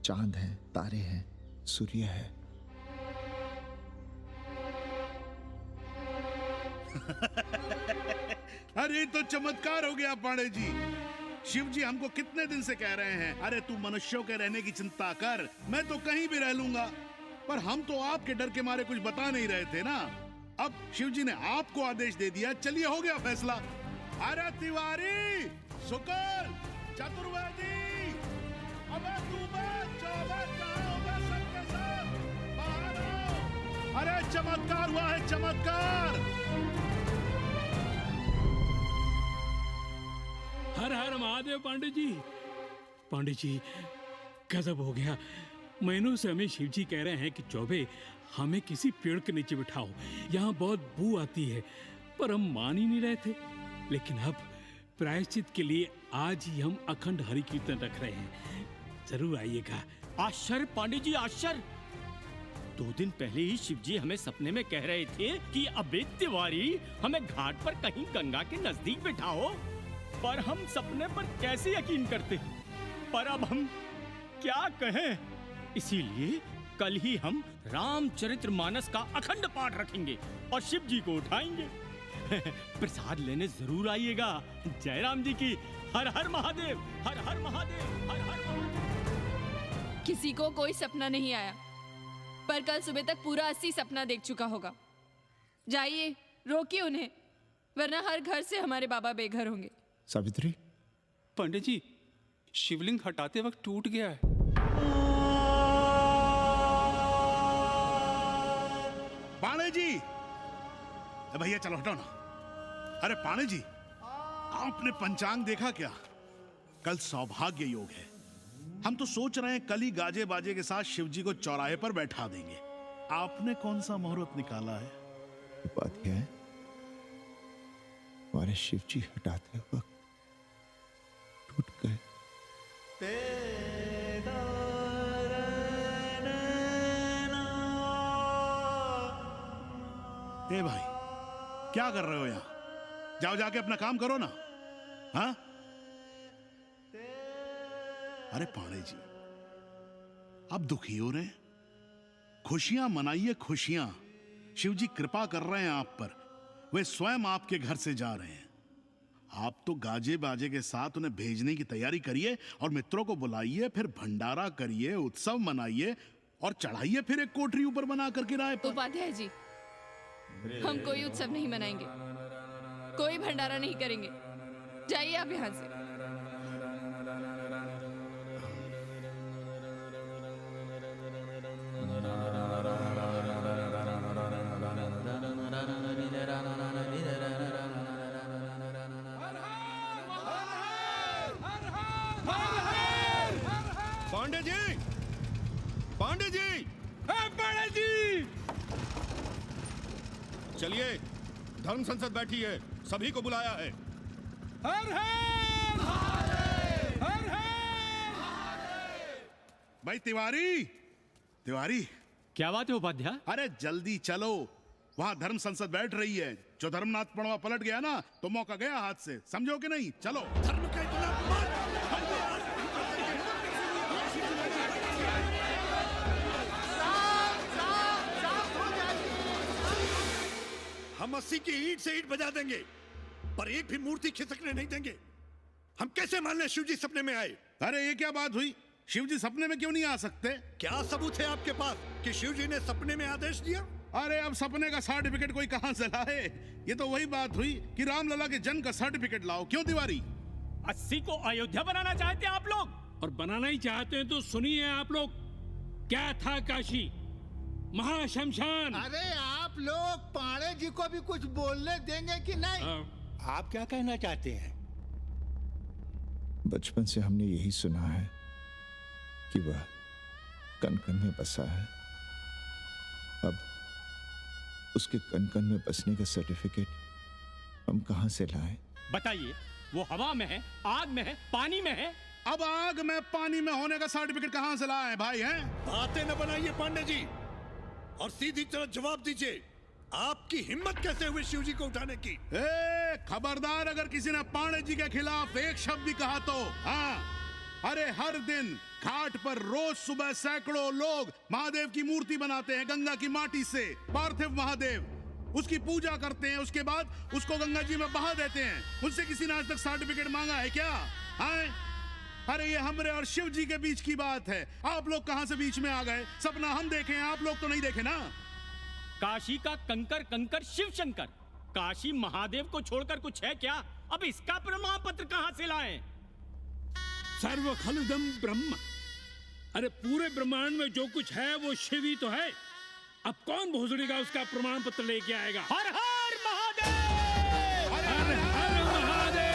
चांद है, तारे हैं, सूर्य है। अरे तो चमत्कार हो गया पांडे जी। शिव जी हमको कितने दिन से कह रहे हैं, अरे तू मनुष्यों के रहने की चिंता कर, मैं तो कहीं भी रह लूंगा। पर हम तो आपके डर के मारे कुछ बता नहीं रहे थे ना। अब शिव जी ने आपको आदेश दे दिया, चलिए हो गया फैसला। अरे तिवारी, शुक्ल, चतुर्वेदी, अबे तू सबके साथ बाहर आओ। अरे चमत्कार हुआ है, चमत्कार। हर हर महादेव पांडे जी। पांडे जी, गजब हो गया। महीनों से हमें शिव जी कह रहे हैं कि चौबे हमें किसी पेड़ के नीचे बिठाओ, यहाँ बहुत बू आती है, पर हम मान ही नहीं रहे थे। लेकिन अब प्रायश्चित के लिए आज ही हम अखंड हरि कीर्तन रख रहे हैं, जरूर आइएगा। आश्चर्य पांडे जी, आश्चर्य। 2 दिन पहले ही शिव जी हमें सपने में कह रहे थे कि अबे तिवारी, हमें घाट पर कहीं गंगा के नजदीक बिठाओ, पर हम सपने पर कैसे यकीन करते। पर अब हम क्या कहें, इसीलिए कल ही हम रामचरितमानस का अखंड पाठ रखेंगे और शिव जी को उठाएंगे। प्रसाद लेने जरूर आइएगा। जय राम जी की। हर हर महादेव, हर हर महादेव, हर हर महादेव। किसी को कोई सपना नहीं आया, पर कल सुबह तक पूरा 80 सपना देख चुका होगा। जाइए, रोकिए उन्हें, वरना हर घर से हमारे बाबा बेघर होंगे। सावित्री, पंडित जी, शिवलिंग हटाते वक्त टूट गया है। पांडे जी, भैया चलो हटो ना। अरे पांडे जी, आपने पंचांग देखा क्या? कल सौभाग्य योग है। हम तो सोच रहे हैं कल ही गाजे बाजे के साथ शिव जी को चौराहे पर बैठा देंगे। आपने कौन सा मुहूर्त निकाला है? बात यह है, हमारे शिव जी हटाते वक्त टूट गए। ए भाई, क्या कर रहे हो यहाँ? जाओ जाके अपना काम करो ना। हाँ? अरे पांडे जी, आप दुखी हो रहे हैं? खुशियां मनाइए, खुशियां। शिव जी कृपा कर रहे हैं आप पर, वे स्वयं आपके घर से जा रहे हैं। आप तो गाजे बाजे के साथ उन्हें भेजने की तैयारी करिए और मित्रों को बुलाइए, फिर भंडारा करिए, उत्सव मनाइए और चढ़ाइए फिर एक कोठरी ऊपर बना कर किराए पर। उपाध्याय जी, हम कोई उत्सव नहीं मनाएंगे, कोई भंडारा नहीं करेंगे। जाइए आप यहाँ से। पांडे जी, पांडे जी, पांडे जी, चलिए, धर्म संसद बैठी है, सभी को बुलाया है। हर हर हर हर। भाई तिवारी, तिवारी, क्या बात है उपाध्याय? अरे जल्दी चलो, वहां धर्म संसद बैठ रही है। जो धर्मनाथ पड़वा पलट गया ना, तो मौका गया हाथ से, समझो कि नहीं? चलो। धर्म का इतना हम 80 की ईंट से ईंट बजा देंगे, पर एक भी मूर्ति खिसकने नहीं देंगे। हम कैसे मान लें शिव जी सपने में आए? अरे ये क्या बात हुई? शिव जी सपने में क्यों नहीं आ सकते? क्या सबूत है आपके पास कि शिव जी ने सपने में आदेश दिया? अरे अब सपने का सर्टिफिकेट कोई कहां से लाए? ये तो वही बात हुई कि रामलला के जन्म का सर्टिफिकेट लाओ। क्यों तिवारी? 80 को अयोध्या बनाना चाहते हैं आप लोग? और बनाना ही चाहते हैं तो सुनिए आप लोग, क्या था काशी महाशमशान। अरे आप लोग पांडे जी को भी कुछ बोलने देंगे कि नहीं? आप क्या कहना चाहते हैं? बचपन से हमने यही सुना है कि वह कण कण में बसा है। अब उसके कण कण में बसने का सर्टिफिकेट हम कहां से लाएं? बताइए, वो हवा में है, आग में है, पानी में है। अब आग में पानी में होने का सर्टिफिकेट कहां से लाए भाई? हैं? बातें न बनाइए पांडे जी, और सीधी तरह जवाब दीजिए, आपकी हिम्मत कैसे हुई शिव जी को उठाने की? खबरदार, अगर किसी ने पांडे जी के खिलाफ एक शब्द भी कहा तो। हाँ, अरे हर दिन घाट पर रोज सुबह सैकड़ों लोग महादेव की मूर्ति बनाते हैं गंगा की माटी से, पार्थिव महादेव। उसकी पूजा करते हैं, उसके बाद उसको गंगा जी में बहा देते हैं। उनसे किसी ने आज तक सर्टिफिकेट मांगा है क्या? हैं? अरे ये हमरे और शिव जी के बीच की बात है। आप लोग कहां से बीच में आ गए? सपना हम देखे हैं, आप लोग तो नहीं देखे ना। काशी का कंकर कंकर शिव शंकर, काशी महादेव को छोड़कर कुछ है क्या? अब इसका प्रमाण पत्र कहां से लाएं? सर्व खलुदम ब्रह्म। अरे पूरे ब्रह्मांड में जो कुछ है वो शिव ही तो है। अब कौन भोसड़ी का उसका प्रमाण पत्र लेके आएगा? हर हर महादेव! हर हर महादेव!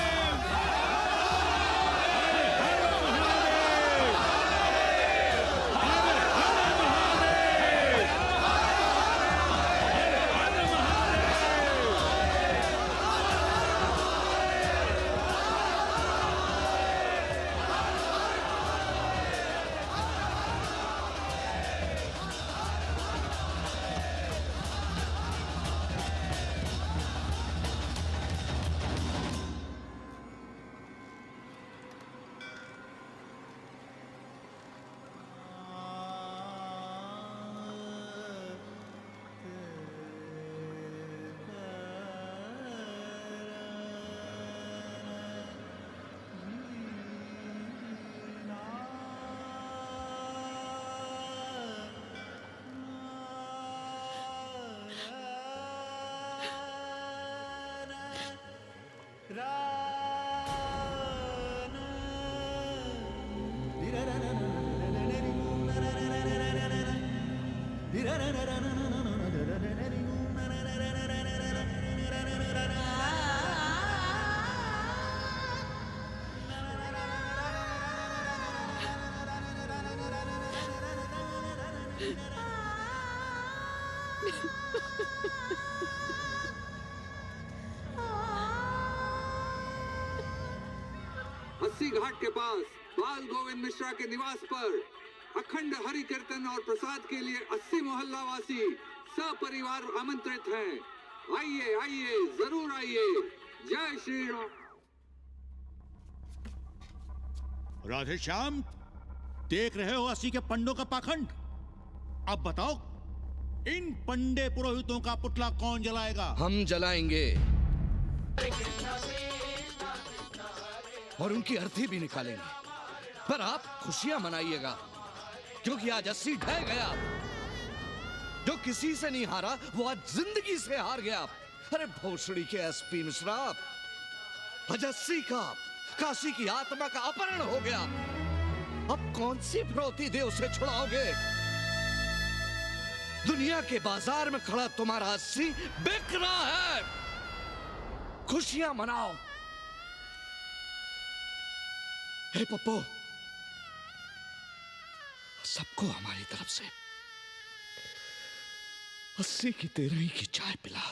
अस्सी घाट के पास बाल गोविंद मिश्रा के निवास पर अखंड हरि कीर्तन और प्रसाद के लिए 80 मोहल्ला वासी सपरिवार आमंत्रित हैं। आइए आइए, जरूर आइए। जय श्री राम। राधे श्याम, देख रहे हो 80 के पंडों का पाखंड। अब बताओ, इन पंडे पुरोहितों का पुतला कौन जलाएगा? हम जलाएंगे और उनकी अर्थी भी निकालेंगे। पर आप खुशियां मनाइएगा, क्योंकि आज 80 ढह गया। जो किसी से नहीं हारा वो आज जिंदगी से हार गया। अरे भोसड़ी के एसपी मिश्रा, आज 80 का काशी की आत्मा का अपहरण हो गया। अब कौन सी फिरौती दे उसे छुड़ाओगे? दुनिया के बाजार में खड़ा तुम्हारा 80 बिक रहा है। खुशियां मनाओ। हे पप्पू, सबको हमारी तरफ से 80 की 13 की चाय पिला।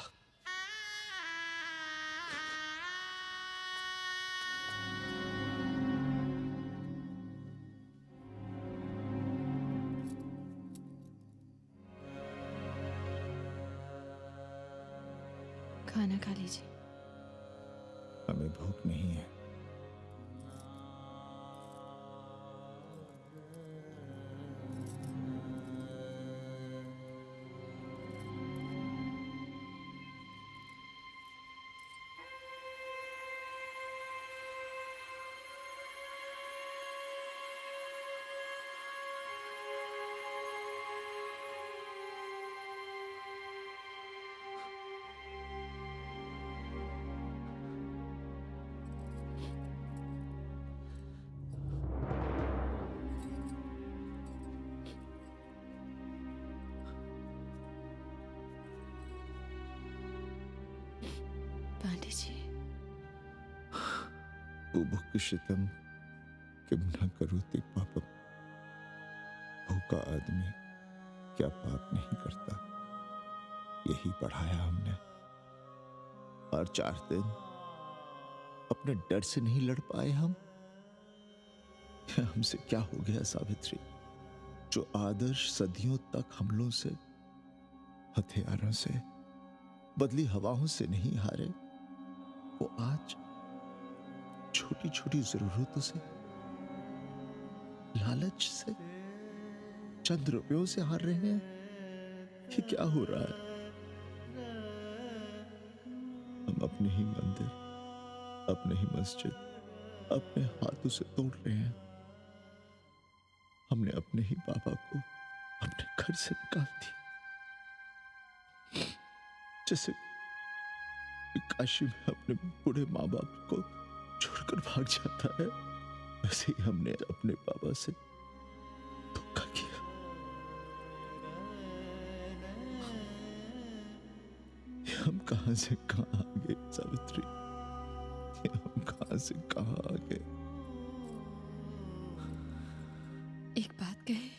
खाना खा लीजिए। हमें भूख नहीं है। पांडे जी, बुभुक्षितम किम न करोति पापम। भूखा आदमी क्या पाप नहीं करता, यही पढ़ाया हमने। और 4 दिन अपने डर से नहीं लड़ पाए हम। हमसे क्या हो गया सावित्री? जो आदर्श सदियों तक हमलों से, हथियारों से, बदली हवाओं से नहीं हारे, वो आज छोटी छोटी जरूरतों से, लालच से, चंद रुपयों से हार रहे हैं। ये क्या हो रहा है? अपने ही मंदिर, अपने ही मस्जिद अपने हाथों से तोड़ रहे हैं। हमने अपने ही बाबा को अपने घर से निकाल दिया। जैसे काशी में अपने बूढ़े माँ बाप को छोड़कर भाग जाता है, वैसे ही हमने अपने बाबा से धोखा किया। हम कहां से कहां आ गए सावित्री, हम कहां से कहां आ गए। एक बात कहे,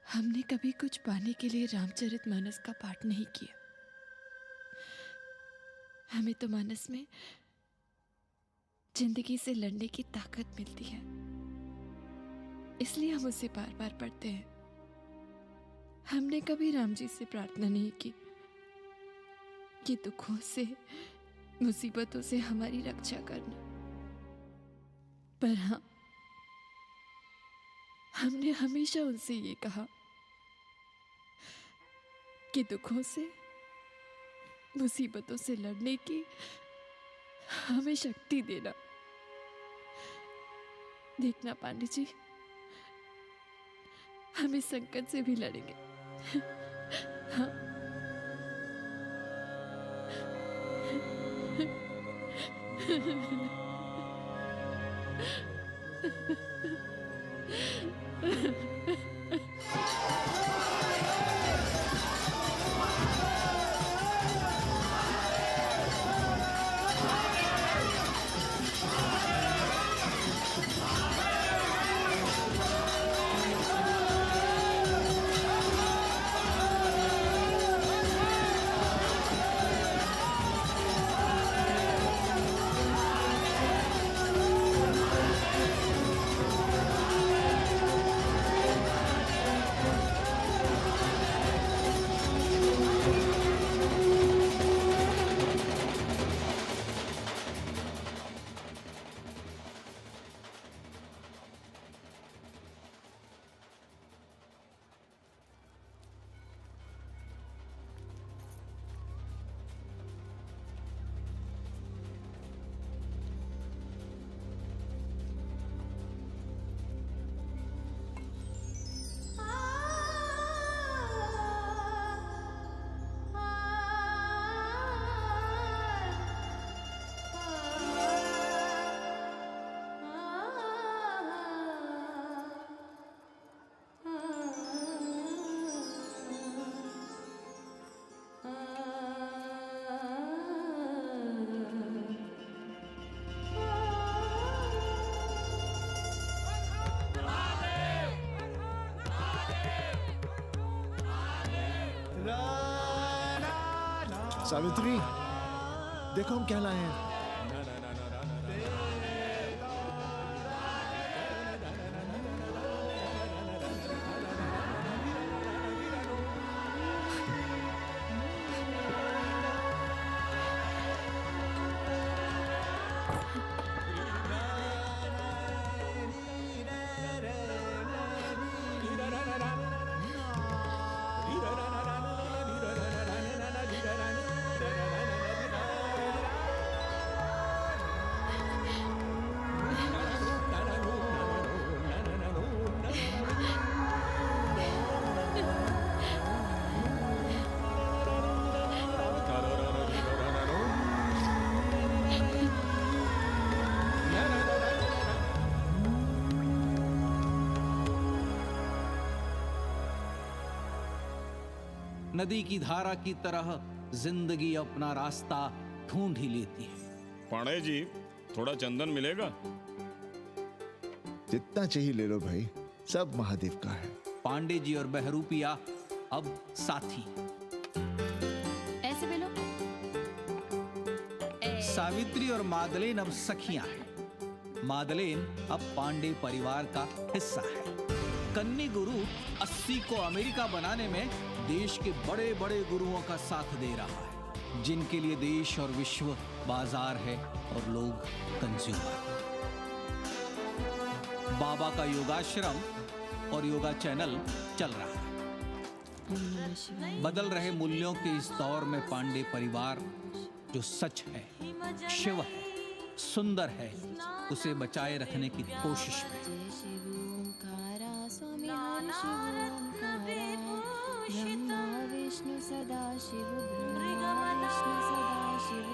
हमने कभी कुछ पाने के लिए रामचरितमानस का पाठ नहीं किया। हमें तो मानस में जिंदगी से लड़ने की ताकत मिलती है, इसलिए हम उसे बार बार पढ़ते हैं। हमने कभी राम जी से प्रार्थना नहीं की कि दुखों से, मुसीबतों से हमारी रक्षा करना, पर हाँ, हमने हमेशा उनसे ये कहा कि दुखों से, मुसीबतों से लड़ने की हमें शक्ति देना। देखना पांडे जी, हम इस संकट से भी लड़ेंगे। हाँ। सावित्री, देखो हम क्या लाए हैं। नदी की धारा की तरह जिंदगी अपना रास्ता ढूंढ ही लेती है। पांडे जी, थोड़ा चंदन मिलेगा? जितना चाहिए ले लो भाई, सब महादेव का है। पांडे जी और बहरूपिया अब साथी। ऐसे मिलो। सावित्री और मादलेन अब सखियां हैं। मादलेन अब पांडे परिवार का हिस्सा है। कन्नी गुरु 80 को अमेरिका बनाने में देश के बड़े बड़े गुरुओं का साथ दे रहा है, जिनके लिए देश और विश्व बाजार है और लोग कंज्यूमर। बाबा का योगाश्रम और योगा चैनल चल रहा है। बदल रहे मूल्यों के इस दौर में पांडे परिवार जो सच है, शिव है, सुंदर है, उसे बचाए रखने की कोशिश में। ब्रह्मा विष्णु सदा शिव, ब्रह्मा विष्णु सदा शिव,